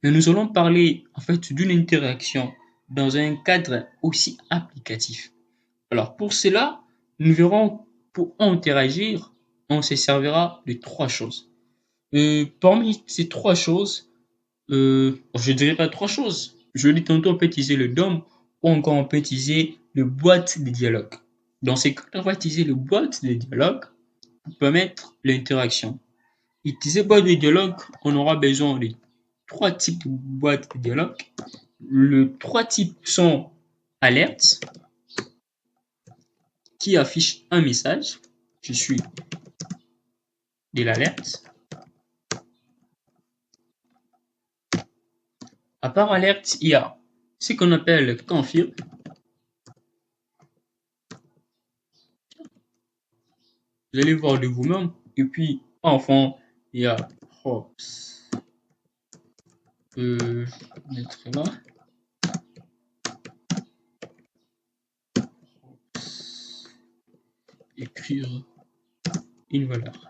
[SPEAKER 2] Mais nous allons parler en fait d'une interaction dans un cadre aussi applicatif. Alors pour cela, nous verrons pour interagir, on se servira de trois choses. Parmi ces trois choses, je dirais pas trois choses. Je dis tantôt on peut utiliser le DOM ou encore on peut utiliser le boîte de dialogue. Dans ces cas, on va utiliser le boîte de dialogue pour permettre l'interaction. Utiliser boîte de dialogue, on aura besoin de trois types de boîtes de dialogue. Les trois types sont alerte, qui affiche un message. Je suis de l'alerte. À part alerte, il y a ce qu'on appelle confirm. Vous allez voir de vous-même. Et puis, enfin, il y a hops. Mettre là. Écrire une valeur.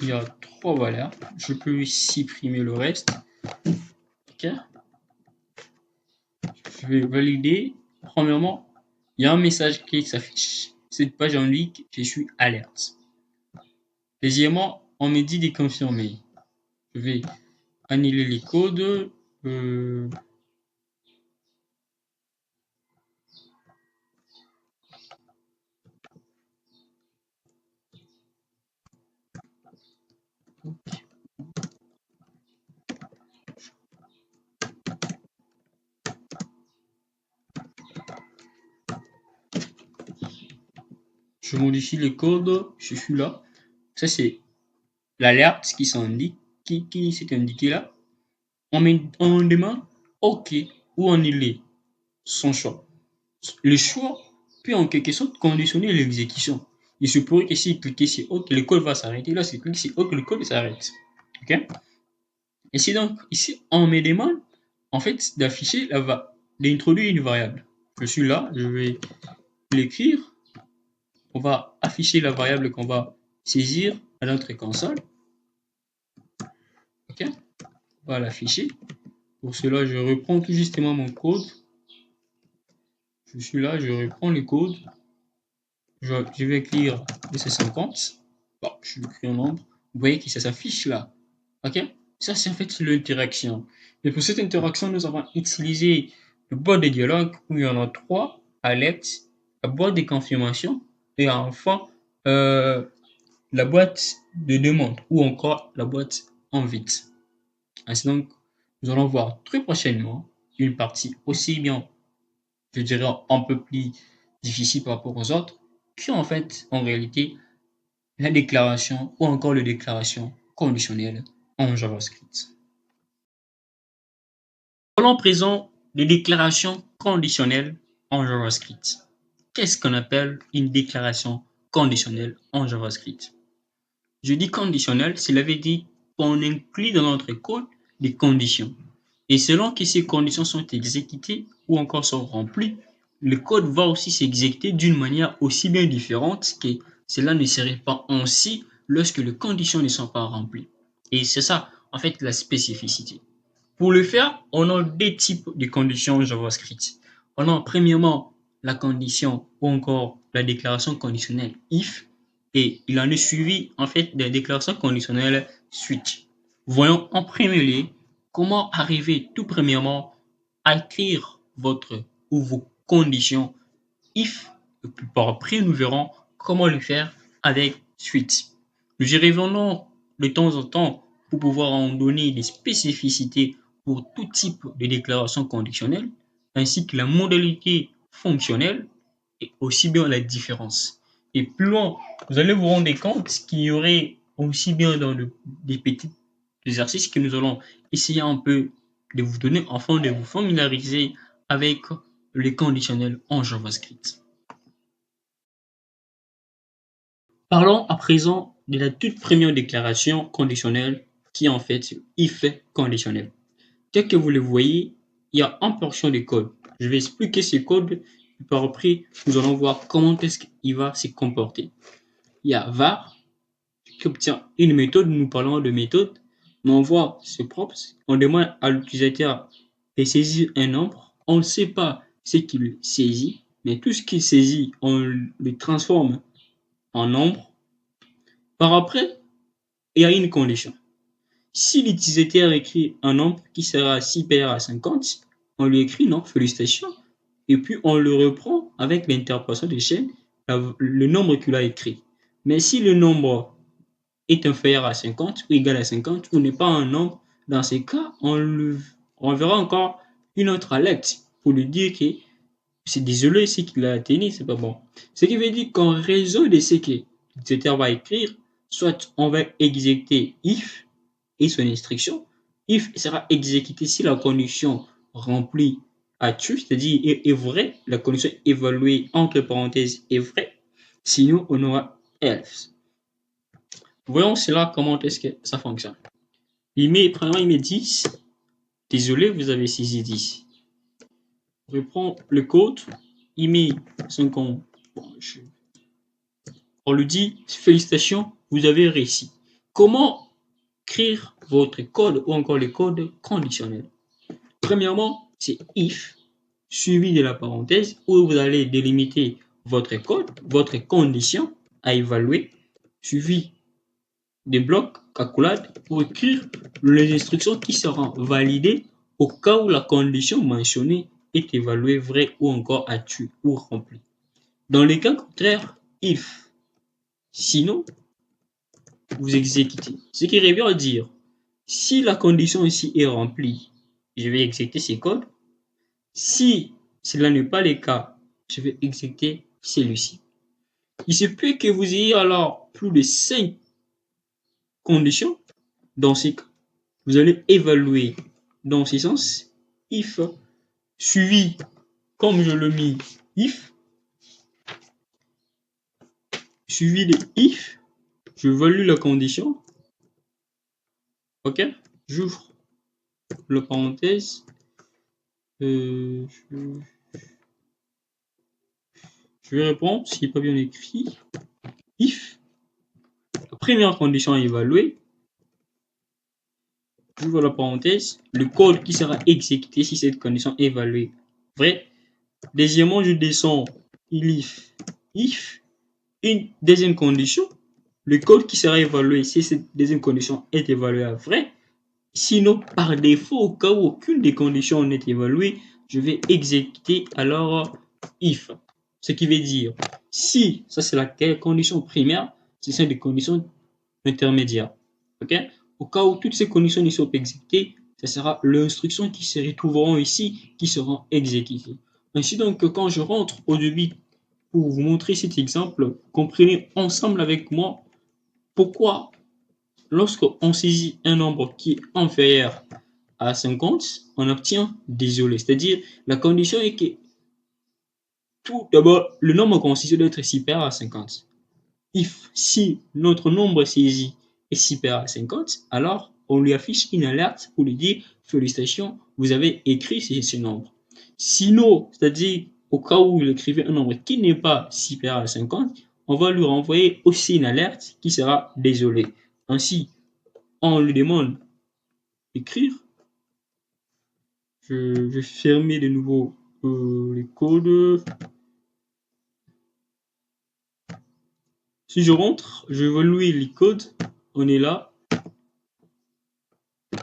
[SPEAKER 2] Il y a trois valeurs. Je peux supprimer le reste. Ok. Je vais valider. Premièrement, il y a un message qui s'affiche. Cette page indique que je suis alerte. Deuxièmement, on me dit de confirmer. Je vais annuler les codes. Je modifie les codes. Je suis là. Ça, c'est l'alerte qui s'indique, qui s'est indiqué là. On demande OK ou annuler son choix. Le choix peut en quelque sorte conditionner l'exécution. Il se pourrait que si vous cliquez sur OK, le code va s'arrêter. Là, si vous cliquez sur OK, le code s'arrête. OK? Et c'est donc ici, on me demande en fait d'afficher d'introduire une variable. Je suis là, je vais l'écrire. On va afficher la variable qu'on va saisir à notre console. OK? On va l'afficher. Pour cela, je reprends tout justement mon code. Je suis là, je reprends le code. Je vais écrire EC50. Bon, je écris un nombre. Vous voyez que ça s'affiche là. OK? Ça, c'est en fait l'interaction. Et pour cette interaction, nous avons utilisé le boîte de dialogue où il y en a trois, alerte, la boîte de confirmation et enfin la boîte de demande ou encore la boîte invite. Ainsi donc, nous allons voir très prochainement une partie aussi bien, je dirais, un peu plus difficile par rapport aux autres, qui en fait, en réalité, la déclaration ou encore les déclarations conditionnelles en JavaScript. Parlons présent des déclarations conditionnelles en JavaScript. Qu'est-ce qu'on appelle une déclaration conditionnelle en JavaScript? Je dis conditionnel, cela veut dire qu'on inclut dans notre code des conditions. Et selon que ces conditions sont exécutées ou encore sont remplies, le code va aussi s'exécuter d'une manière aussi bien différente que cela ne serait pas ainsi lorsque les conditions ne sont pas remplies. Et c'est ça, en fait, la spécificité. Pour le faire, on a deux types de conditions JavaScript. On a premièrement la condition ou encore la déclaration conditionnelle if et il en est suivi en fait des déclarations conditionnelles switch. Voyons en premier lieu comment arriver tout premièrement à écrire votre ou vos conditions if et puis par après nous verrons comment le faire avec switch. Nous y revenons de temps en temps pour pouvoir en donner des spécificités pour tout type de déclaration conditionnelle, ainsi que la modalité fonctionnelle et aussi bien la différence. Et plus loin, vous allez vous rendre compte qu'il y aurait aussi bien dans des petits exercices que nous allons essayer un peu de vous donner afin de vous familiariser avec les conditionnels en JavaScript. Parlons à présent de la toute première déclaration conditionnelle qui est en fait if conditionnel. Tel que vous le voyez, il y a un portion de code. Je vais expliquer ce code et par après, nous allons voir comment est-ce qu'il va se comporter. Il y a var qui obtient une méthode, nous parlons de méthode, mais on voit ce props, on demande à l'utilisateur de saisir un nombre, on ne sait pas ce qu'il saisit, mais tout ce qu'il saisit, on le transforme en nombre. Par après, il y a une condition. Si l'utilisateur écrit un nombre qui sera supérieur à 50, on lui écrit non, félicitations, et puis on le reprend avec l'interprétation de chaîne, le nombre qu'il a écrit. Mais si le nombre est inférieur à 50 ou égal à 50 ou n'est pas un nombre, dans ces cas, on verra encore une autre alerte pour lui dire que c'est désolé, ce qu'il a atteint, c'est pas bon. Ce qui veut dire qu'en raison de ce que l'utilisateur va écrire, soit on va exécuter if et son instruction. If sera exécuté si la condition remplie à true, c'est-à-dire est vraie, la condition évaluée entre parenthèses est vraie. Sinon, on aura else. Voyons cela, comment est-ce que ça fonctionne. Premièrement, il met 10. Désolé, vous avez saisi 10. On reprend le code. Il met 50. On lui dit, félicitations, vous avez réussi. Comment écrire votre code ou encore le code conditionnel? Premièrement, c'est if suivi de la parenthèse où vous allez délimiter votre code, votre condition à évaluer, suivi des blocs calculades pour écrire les instructions qui seront validées au cas où la condition mentionnée est évaluée vraie ou encore à true ou remplie. Dans les cas contraires, if. Sinon, vous exécutez. Ce qui revient à dire, si la condition ici est remplie, je vais exécuter ce code. Si cela n'est pas le cas, je vais exécuter celui-ci. Il se peut que vous ayez alors plus de 5 conditions. Dans ces cas, vous allez évaluer dans ce sens if suivi, comme je le mis, if suivi de if, je value la condition. Ok, j'ouvre la parenthèse. Je vais répondre s'il n'est pas bien écrit. If, la première condition à évaluer, j'ouvre la parenthèse, le code qui sera exécuté si cette condition est évaluée vrai. Deuxièmement, je descends if, une deuxième condition, le code qui sera évalué si cette deuxième condition est évaluée à vrai. Sinon, par défaut, au cas où aucune des conditions n'est évaluée, je vais exécuter alors if. Ce qui veut dire, si, ça c'est la condition primaire, ce sont des conditions intermédiaires. Ok? Au cas où toutes ces conditions ne sont pas exécutées, ce sera l'instruction qui se retrouveront ici qui seront exécutées. Ainsi donc, quand je rentre au début pour vous montrer cet exemple, comprenez ensemble avec moi pourquoi lorsqu'on saisit un nombre qui est inférieur à 50, on obtient désolé. C'est-à-dire, la condition est que tout d'abord, le nombre constitué doit être supérieur à 50. Si notre nombre saisi est supérieur à 50, alors on lui affiche une alerte pour lui dire félicitations, vous avez écrit ce nombre. Sinon, c'est-à-dire au cas où il écrivait un nombre qui n'est pas supérieur à 50, on va lui renvoyer aussi une alerte qui sera désolé. Ainsi, on lui demande d'écrire Je vais fermer de nouveau les codes. Si je rentre, je vais évaluer les codes. On est là.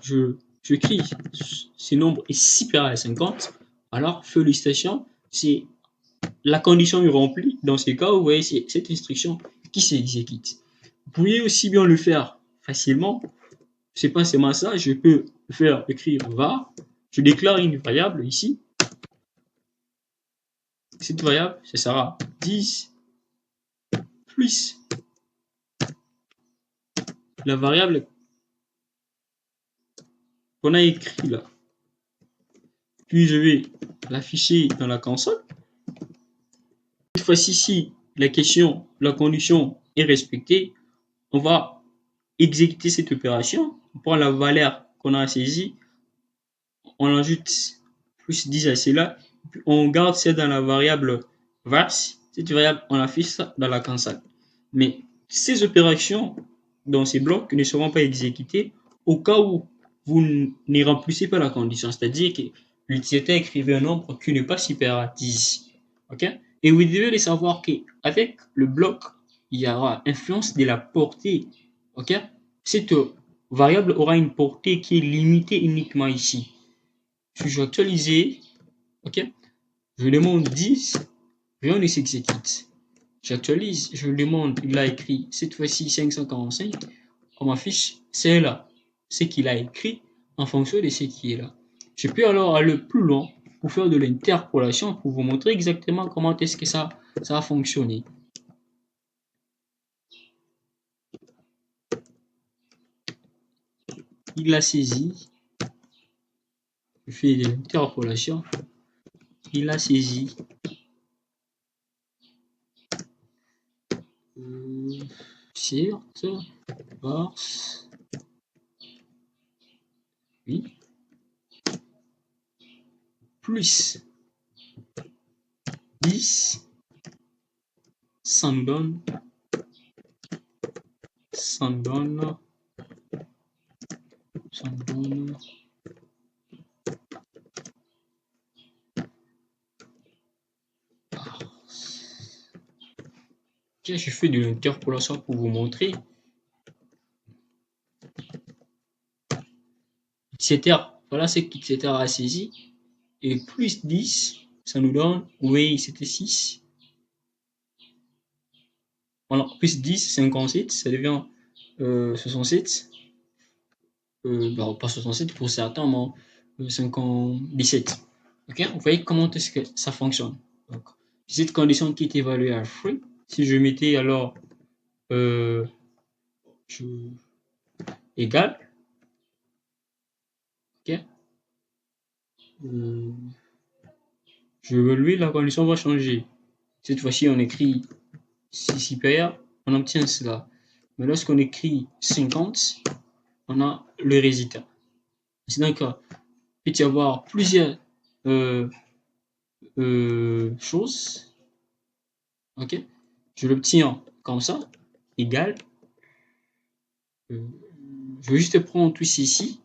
[SPEAKER 2] Je crie. Ce nombre est supérieur à 50. Alors, félicitations. C'est la condition est remplie. Dans ce cas, vous voyez, c'est cette instruction qui s'exécute. Vous pourriez aussi bien le faire facilement. C'est pas seulement ça. Je peux faire écrire var. Je déclare une variable ici. Cette variable, ce sera 10 plus la variable qu'on a écrit là. Puis je vais l'afficher dans la console. Cette fois-ci, si la condition est respectée, on va exécuter cette opération. On prend la valeur qu'on a saisie, on ajoute plus 10 à cela, puis on garde ça dans la variable vars. Cette variable, on affiche ça dans la console. Mais ces opérations dans ces blocs ne seront pas exécutées au cas où vous ne remplissez pas la condition, c'est-à-dire que l'utilisateur écrivait un nombre qui n'est pas supérieur à 10. Okay? Et vous devez savoir qu'avec le bloc, il y aura influence de la portée. Okay? Cette variable aura une portée qui est limitée uniquement ici. Si je vais actualiser, okay? Je demande 10, rien ne s'exécute. J'actualise, je demande, il a écrit cette fois-ci 545, on m'affiche c'est là, ce qu'il a écrit en fonction de ce qui est là. Je peux alors aller plus loin pour faire de l'interpolation pour vous montrer exactement comment est-ce que ça a fonctionné. Il a saisi, je fais de l'interpolation, il a saisi. Certes, vars, oui, plus 10, ça nous donne tiens, je fais de l'interpolation pour vous montrer. Etc. Voilà ce qu'etc a saisi. Et plus 10, ça nous donne, oui, c'était 6. Voilà, plus 10, 57, ça devient 67. Bah, pas 67 pour certains, mais 57. Ok, vous voyez comment est-ce que ça fonctionne. Donc, cette condition qui est évaluée à free, si je mettais alors égal, ok, je évalue, la condition va changer. Cette fois-ci, on écrit 6 supérieur, on obtient cela. Mais lorsqu'on écrit 50, on a le résultat. C'est donc, il peut y avoir plusieurs choses. Ok, je l'obtiens comme ça, égal. Je vais juste prendre tout ceci.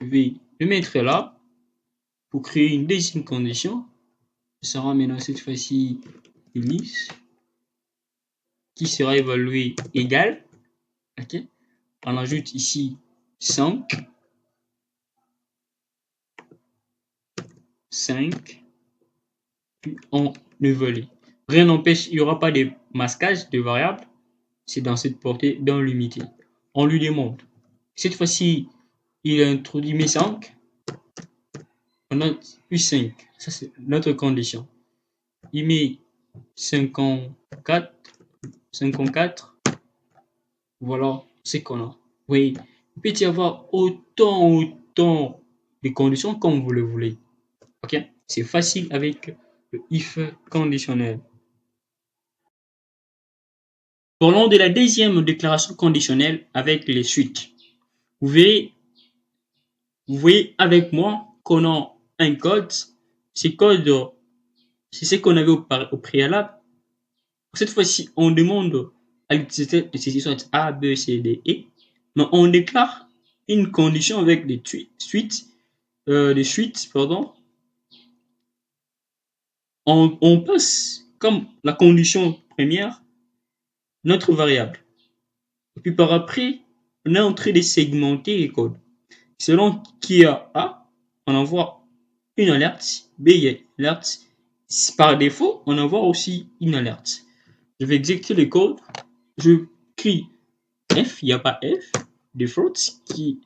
[SPEAKER 2] Je vais le mettre là pour créer une deuxième condition. Ça sera maintenant cette fois-ci Ulysse qui sera évalué égal. Ok, on ajoute ici 5. Puis on évalue. Rien n'empêche, il n'y aura pas de masquage de variables. C'est dans cette portée dans l'unité. On lui demande. Cette fois-ci, il a introduit mes 5. On a plus 5. Ça, c'est notre condition. Il met 54. Voilà ce qu'on a. Oui, il peut y avoir autant de conditions comme vous le voulez. Ok? C'est facile avec le if conditionnel. Parlons de la deuxième déclaration conditionnelle avec les suites. Vous voyez avec moi qu'on a un code. Ce code, c'est ce qu'on avait au préalable. Cette fois-ci, on demande à l'utilisateur de saisir soit A, B, C, D, E. Mais on déclare une condition avec des suites des suites, pardon, on passe comme la condition première notre variable. Et puis par après, on est en train de segmenter les codes. Selon qui a A, on envoie une alerte, B, il y a une alerte. Par défaut, on envoie aussi une alerte. Je vais exécuter le code, je crie F, il n'y a pas F, default qui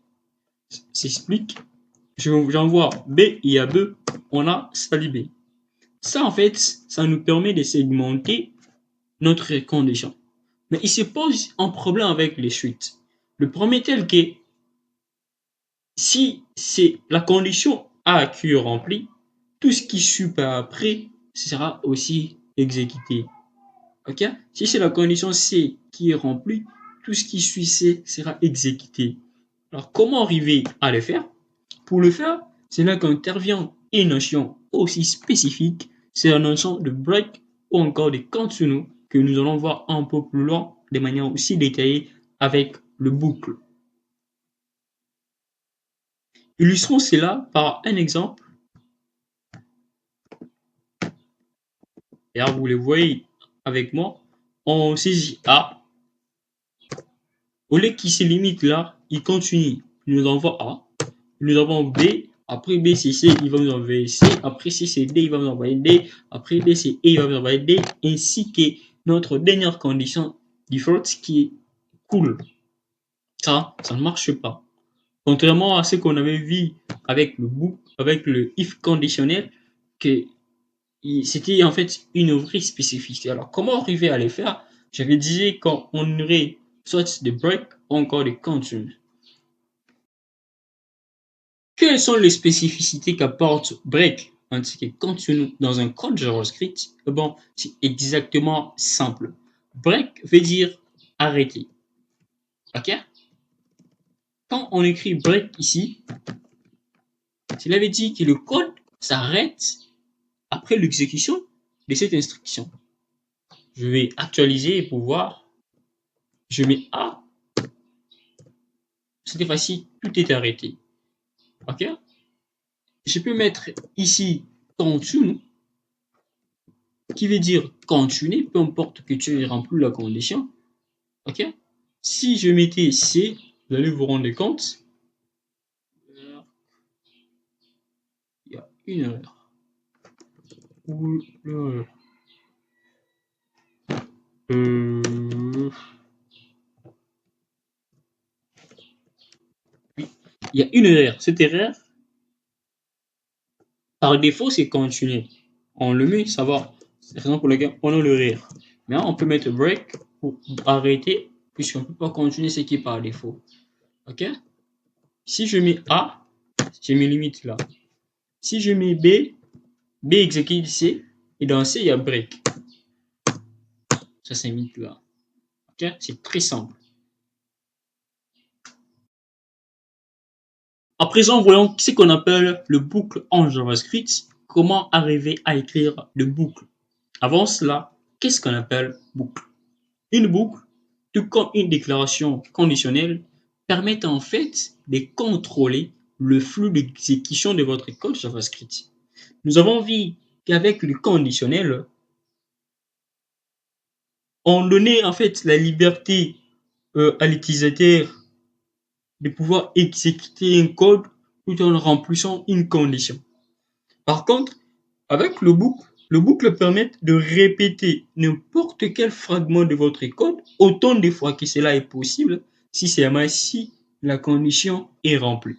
[SPEAKER 2] s'explique. J'envoie B, il y a B, on a salibé. Ça, en fait, ça nous permet de segmenter notre condition. Mais il se pose un problème avec les suites. Le premier tel que si c'est la condition A qui est remplie, tout ce qui suit par après sera aussi exécuté. Ok? Si c'est la condition C qui est remplie, tout ce qui suit C sera exécuté. Alors, comment arriver à le faire? Pour le faire, c'est là qu'intervient une notion aussi spécifique, c'est la notion de break ou encore de continue que nous allons voir un peu plus loin de manière aussi détaillée avec le boucle. Illustrons cela par un exemple. Et là, vous le voyez avec moi, on saisit A. Au lieu qu'il se limite là, il continue. Il nous envoie A. Nous avons B. Après B, c'est C, il va nous envoyer C. Après C, c'est D, il va nous envoyer D. Après D, c'est E, il va nous envoyer D. Ainsi que notre dernière condition default qui est cool. Ça ne marche pas. Contrairement à ce qu'on avait vu avec le book, avec le if conditionnel, que c'était en fait une vraie spécificité. Alors, comment arriver à les faire? J'avais dit qu'on aurait soit des breaks ou encore des continues. Quelles sont les spécificités qu'apporte break ainsi que continue dans un code JavaScript? Bon, c'est exactement simple. Break veut dire arrêter. Ok? Quand on écrit break ici, cela veut dire que le code s'arrête après l'exécution de cette instruction. Je vais actualiser pour voir. Je mets A. Cette fois-ci, tout est arrêté. Ok? Je peux mettre ici continue, qui veut dire continuer, peu importe que tu aies rempli la condition. Ok? Si je mettais C, vous allez vous rendre compte, il y a une erreur. Oui, il y a une erreur. Cette erreur, par défaut, c'est continuer. On le met, ça va. C'est la raison pour laquelle on a l'erreur. Mais on peut mettre break pour arrêter, puisqu'on ne peut pas continuer ce qui est par défaut. Ok? Si je mets A, j'ai mes limites là. Si je mets B, B exécute C, et dans C, il y a break. Ça s'imite là. Ok? C'est très simple. À présent, voyons ce qu'on appelle le boucle en JavaScript. Comment arriver à écrire le boucle? Avant cela, qu'est-ce qu'on appelle boucle? Une boucle, tout comme une déclaration conditionnelle, permet en fait de contrôler le flux d'exécution de votre code JavaScript. Nous avons vu qu'avec le conditionnel, on donnait en fait la liberté à l'utilisateur de pouvoir exécuter un code tout en remplissant une condition. Par contre, avec le boucle permet de répéter n'importe quel fragment de votre code autant de fois que cela est possible si seulement si la condition est remplie.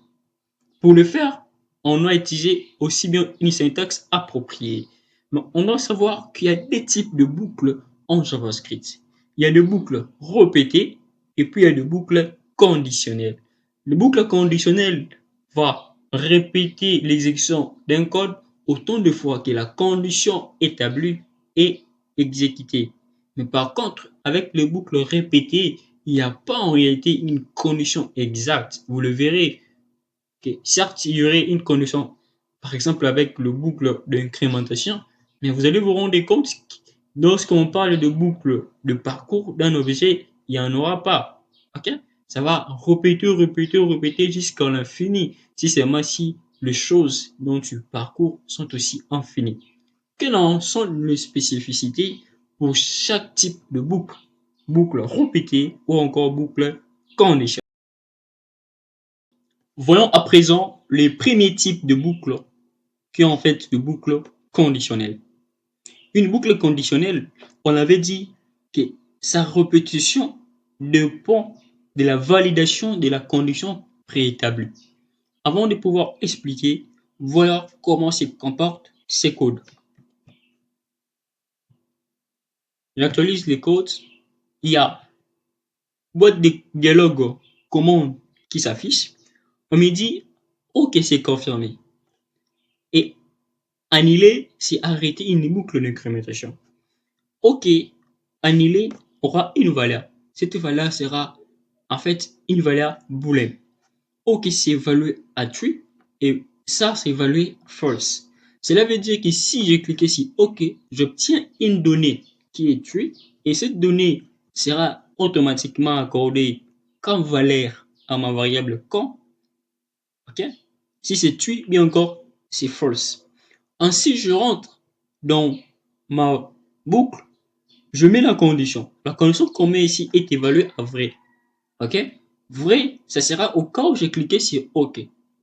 [SPEAKER 2] Pour le faire, on doit utiliser aussi bien une syntaxe appropriée. Mais on doit savoir qu'il y a deux types de boucles en JavaScript. Il y a des boucles répétées et puis il y a des boucles conditionnelles. Le boucle conditionnel va répéter l'exécution d'un code autant de fois que la condition établie est exécutée. Mais par contre, avec les boucles répétées, il n'y a pas en réalité une condition exacte. Vous le verrez. Okay. Certes, il y aurait une condition, par exemple avec le boucle d'incrémentation, mais vous allez vous rendre compte que lorsqu'on parle de boucle de parcours d'un objet, il n'y en aura pas. Ok? Ça va répéter jusqu'à l'infini si seulement si les choses dont tu parcours sont aussi infinies. Quelles en sont les spécificités pour chaque type de boucle? Boucle répétée ou encore boucle conditionnelle. Voyons à présent les premiers types de boucles qui sont en fait de boucles conditionnelles. Une boucle conditionnelle, on avait dit que sa répétition dépend de la validation de la condition préétablie. Avant de pouvoir expliquer, voilà comment se comportent ces codes. J'actualise les codes. Il y a boîte de dialogue commande qui s'affiche. On me dit OK, c'est confirmé. Et annuler, c'est arrêter une boucle d'incrémentation. OK, annuler aura une valeur. Cette valeur sera en fait une valeur booléenne. OK, c'est évalué à true et ça, c'est évalué false. Cela veut dire que si je clique sur OK, j'obtiens une donnée qui est true et cette donnée sera automatiquement accordée comme valeur à ma variable quand. OK? Si c'est true, bien encore, c'est false. Ainsi, je rentre dans ma boucle, je mets la condition. La condition qu'on met ici est évaluée à vrai. OK? Vrai, ça sera au cas où j'ai cliqué sur OK,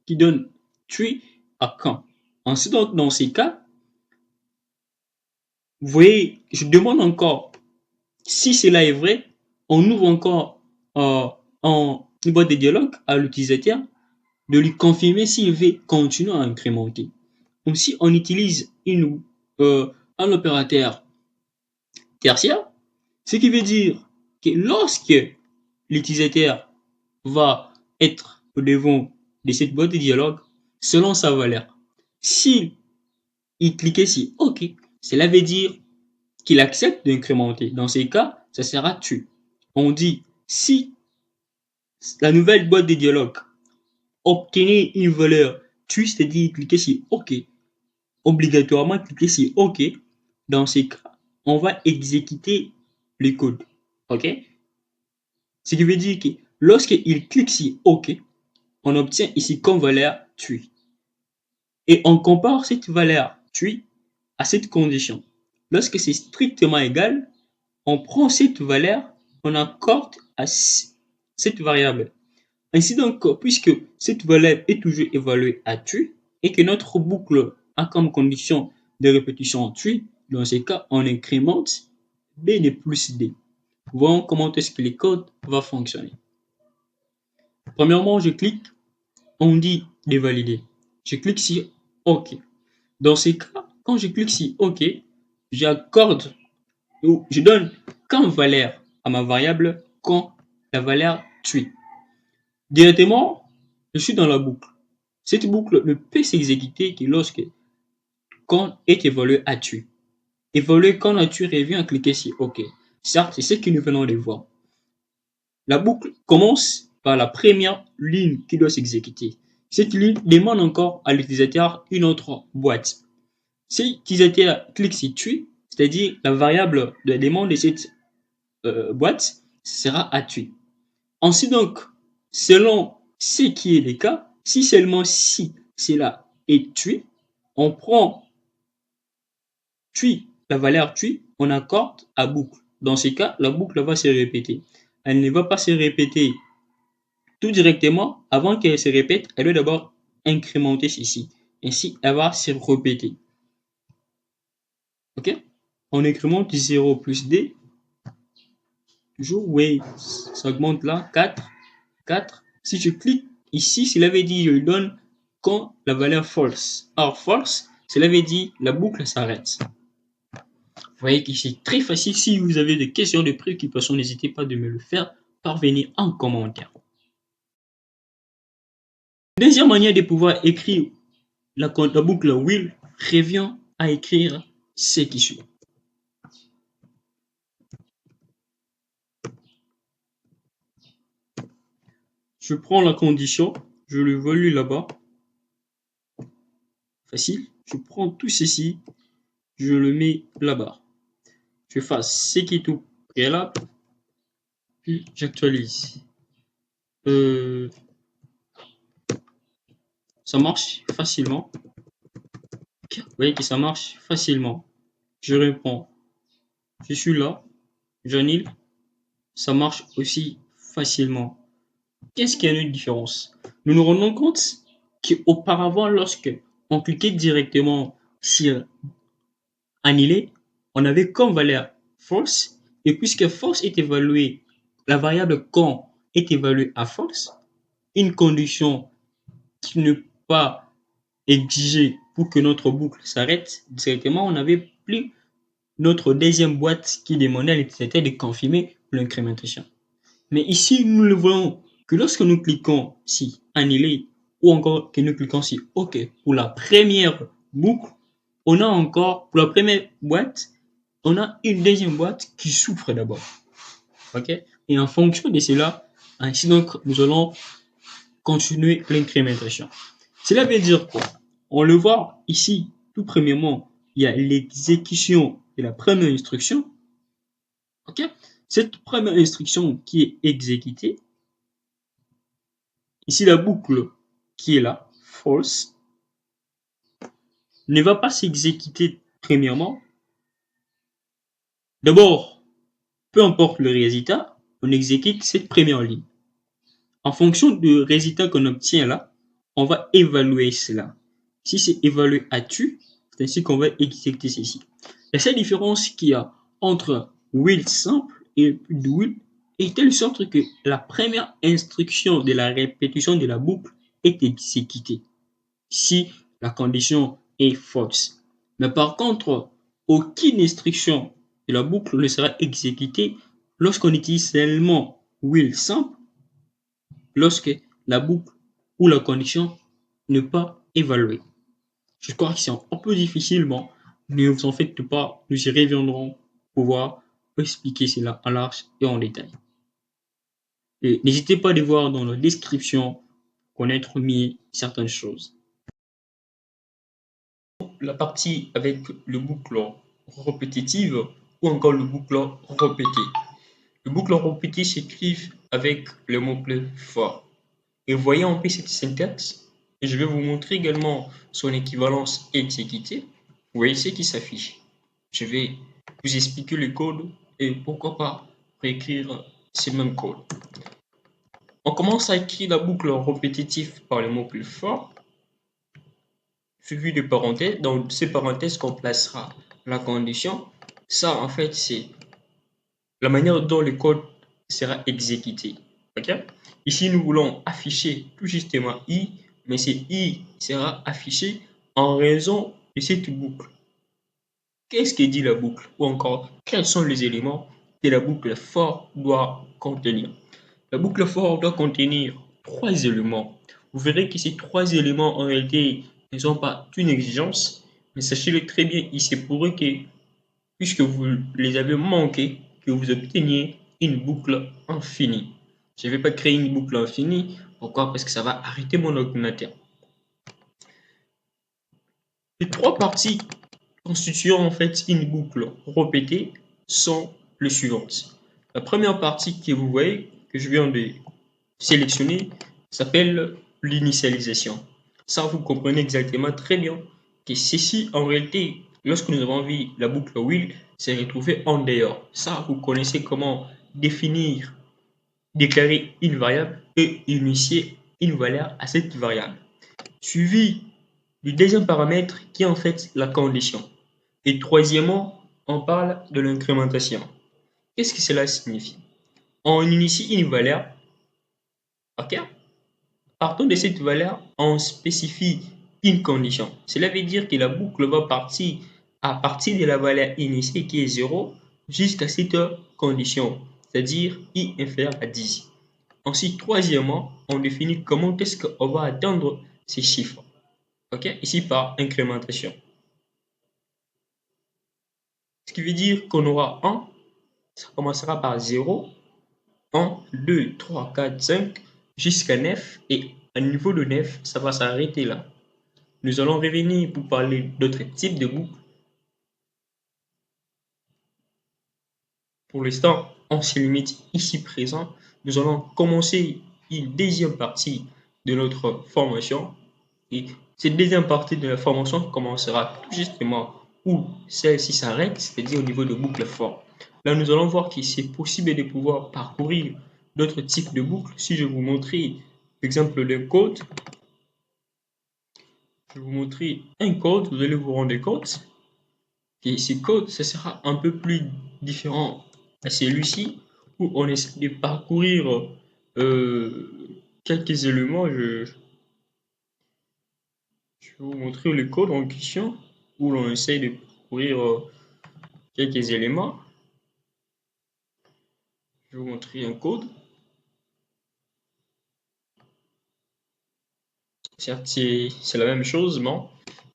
[SPEAKER 2] qui donne true à quand. Ensuite, donc, dans ces cas, vous voyez, je demande encore si cela est vrai, on ouvre encore en une boîte de dialogue à l'utilisateur de lui confirmer s'il veut continuer à incrémenter. Donc, si on utilise un opérateur tertiaire, ce qui veut dire que lorsque l'utilisateur va être au devant de cette boîte de dialogue selon sa valeur. S'il cliquait sur OK, cela veut dire qu'il accepte d'incrémenter. Dans ces cas, ça sera true. On dit si la nouvelle boîte de dialogue obtenait une valeur true, c'est-à-dire cliquer sur OK, obligatoirement cliquer sur OK. Dans ces cas, on va exécuter le code. OK? Ce qui veut dire que lorsqu'il clique sur OK, on obtient ici comme valeur true. Et on compare cette valeur true à cette condition. Lorsque c'est strictement égal, on prend cette valeur, on accorde à cette variable. Ainsi donc, puisque cette valeur est toujours évaluée à true et que notre boucle a comme condition de répétition true, dans ce cas, on incrémente b de plus d. Voyons comment est-ce que le code va fonctionner. Premièrement, je clique, on dit de valider. Je clique sur OK. Dans ces cas, quand je clique sur OK, j'accorde ou je donne comme valeur à ma variable quand la valeur true. Directement, je suis dans la boucle. Cette boucle ne peut s'exécuter que lorsque quand est évalué à true. Évalué quand la true revient à cliquer sur OK. Ça, c'est ce que nous venons de voir. La boucle commence par la première ligne qui doit s'exécuter. Cette ligne demande encore à l'utilisateur une autre boîte. Si l'utilisateur clique sur true, c'est-à-dire la variable de la demande de cette boîte sera à true. Ensuite donc, selon ce qui est le cas, si seulement si cela est true, on prend true, la valeur true, on accorde à boucle. Dans ce cas, la boucle va se répéter. Elle ne va pas se répéter tout directement. Avant qu'elle se répète, elle doit d'abord incrémenter ceci. Ainsi, elle va se répéter. OK? On incrémente 0 plus d. Toujours, oui, ça augmente là. 4. 4. Si je clique ici, cela veut dire je donne quand la valeur false. Or, false, cela veut dire la boucle s'arrête. Vous voyez que c'est très facile. Si vous avez des questions de préoccupation, n'hésitez pas de me le faire parvenir en commentaire. Deuxième manière de pouvoir écrire la boucle while revient à écrire ce qui suit. Je prends la condition, je le value là-bas. Facile. Je prends tout ceci, je le mets là-bas. Je fais ce qui est tout préalable, puis j'actualise. Ça marche facilement. Vous voyez que ça marche facilement. Je réponds, je suis là, Janil, ça marche aussi facilement. Qu'est-ce qu'il y a une différence? Nous nous rendons compte qu'auparavant, lorsque on cliquait directement sur annuler, on avait comme valeur false, et puisque false est évaluée, la variable quand est évaluée à false, une condition qui n'est pas exigée pour que notre boucle s'arrête, directement, on n'avait plus notre deuxième boîte qui demandait, c'était de confirmer l'incrémentation. Mais ici, nous le voyons que lorsque nous cliquons sur annuler ou encore que nous cliquons sur OK pour la première boucle, on a encore, pour la première boîte, on a une deuxième boîte qui souffre d'abord. OK? Et en fonction de cela, ainsi donc, nous allons continuer l'incrémentation. Cela veut dire quoi? On le voit ici, tout premièrement, il y a l'exécution de la première instruction. OK? Cette première instruction qui est exécutée, ici la boucle qui est là, false, ne va pas s'exécuter premièrement. D'abord, peu importe le résultat, on exécute cette première ligne. En fonction du résultat qu'on obtient là, on va évaluer cela. Si c'est évalué à tu, c'est ainsi qu'on va exécuter ceci. La seule différence qu'il y a entre will simple et do will est telle sorte que la première instruction de la répétition de la boucle est exécutée si la condition est false. Mais par contre, aucune instruction de la boucle ne sera exécutée lorsqu'on utilise seulement will simple, lorsque la boucle ou la condition n'est pas évaluée. Je crois que c'est un peu difficilement, mais ne vous en faites pas, nous y reviendrons pour pouvoir expliquer cela en large et en détail. Et n'hésitez pas à voir dans la description connaître mieux certaines choses. La partie avec le boucle répétitive ou encore le boucle répété. Le boucle répété s'écrit avec le mot-clé fort. Et voyez un peu cette syntaxe. Et je vais vous montrer également son équivalence exécutée. Vous voyez ce qui s'affiche. Je vais vous expliquer le code et pourquoi pas réécrire ce même code. On commence à écrire la boucle répétitive par le mot-clé fort, suivi de parenthèses. Dans ces parenthèses qu'on placera la condition. Ça, en fait, c'est la manière dont le code sera exécuté. OK? Ici, nous voulons afficher tout justement i, mais ce i sera affiché en raison de cette boucle. Qu'est-ce que dit la boucle? Ou encore, quels sont les éléments que la boucle for doit contenir? La boucle for doit contenir 3 éléments. Vous verrez que ces 3 éléments, en réalité, ne sont pas une exigence, mais sachez-le très bien, il se pourrait que, puisque vous les avez manqués, que vous obteniez une boucle infinie. Je ne vais pas créer une boucle infinie. Pourquoi? Parce que ça va arrêter mon ordinateur. Les 3 parties constituant en fait une boucle répétée sont les suivantes. La première partie que vous voyez, que je viens de sélectionner, s'appelle l'initialisation. Ça, vous comprenez exactement très bien que ceci, en réalité, lorsque nous avons vu la boucle while, s'est retrouvée en dehors. Ça, vous connaissez comment définir, déclarer une variable et initier une valeur à cette variable. Suivi du deuxième paramètre qui est en fait la condition. Et troisièmement, on parle de l'incrémentation. Qu'est-ce que cela signifie? On initie une valeur, ok? Partant de cette valeur, on spécifie une condition. Cela veut dire que la boucle va partir à partir de la valeur initiée qui est 0 jusqu'à cette condition, c'est-à-dire i inférieur à 10. Ensuite, troisièmement, on définit comment est-ce qu'on va atteindre ces chiffres. Ok? Ici par incrémentation. Ce qui veut dire qu'on aura 1, ça commencera par 0, 1, 2, 3, 4, 5, jusqu'à 9. Et à niveau de 9, ça va s'arrêter là. Nous allons revenir pour parler d'autres types de boucles. Pour l'instant, on se limite ici présent. Nous allons commencer une deuxième partie de notre formation
[SPEAKER 1] Et cette deuxième partie de la formation commencera tout justement où celle-ci s'arrête, c'est-à-dire au niveau de boucle for. Là, nous allons voir que c'est possible de pouvoir parcourir d'autres types de boucles. Si je vous montrais l'exemple d'un code, je vais vous montrer un code, vous allez vous rendre compte que ce code, ce sera un peu plus différent à celui-ci, où on essaie de parcourir quelques éléments. Je vais vous montrer le code en question, où l'on essaie de parcourir quelques éléments. Je vais vous montrer un code. Certes, c'est la même chose, mais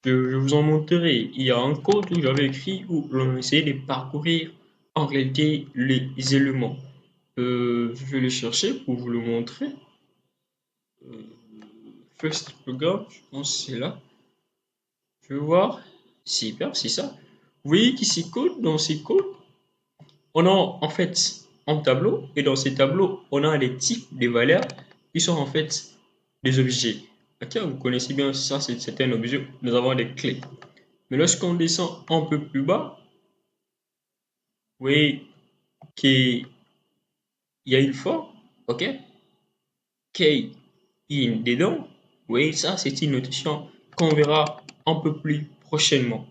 [SPEAKER 1] je vous en montrerai. Il y a un code où j'avais écrit où l'on essaie de parcourir en réalité les éléments. Je vais le chercher pour vous le montrer. Euh, First program, je pense que c'est là. Je vais voir. Super, c'est ça. Vous voyez qu'ici, code, dans ces codes, on a en fait un tableau, et dans ces tableaux, on a les types de valeurs qui sont en fait des objets. Ok, vous connaissez bien ça, c'est un objet, nous avons des clés. Mais lorsqu'on descend un peu plus bas, vous voyez qu'il y a une forme, ok, key in dedans. Vous voyez, ça, c'est une notation qu'on verra un peu plus prochainement.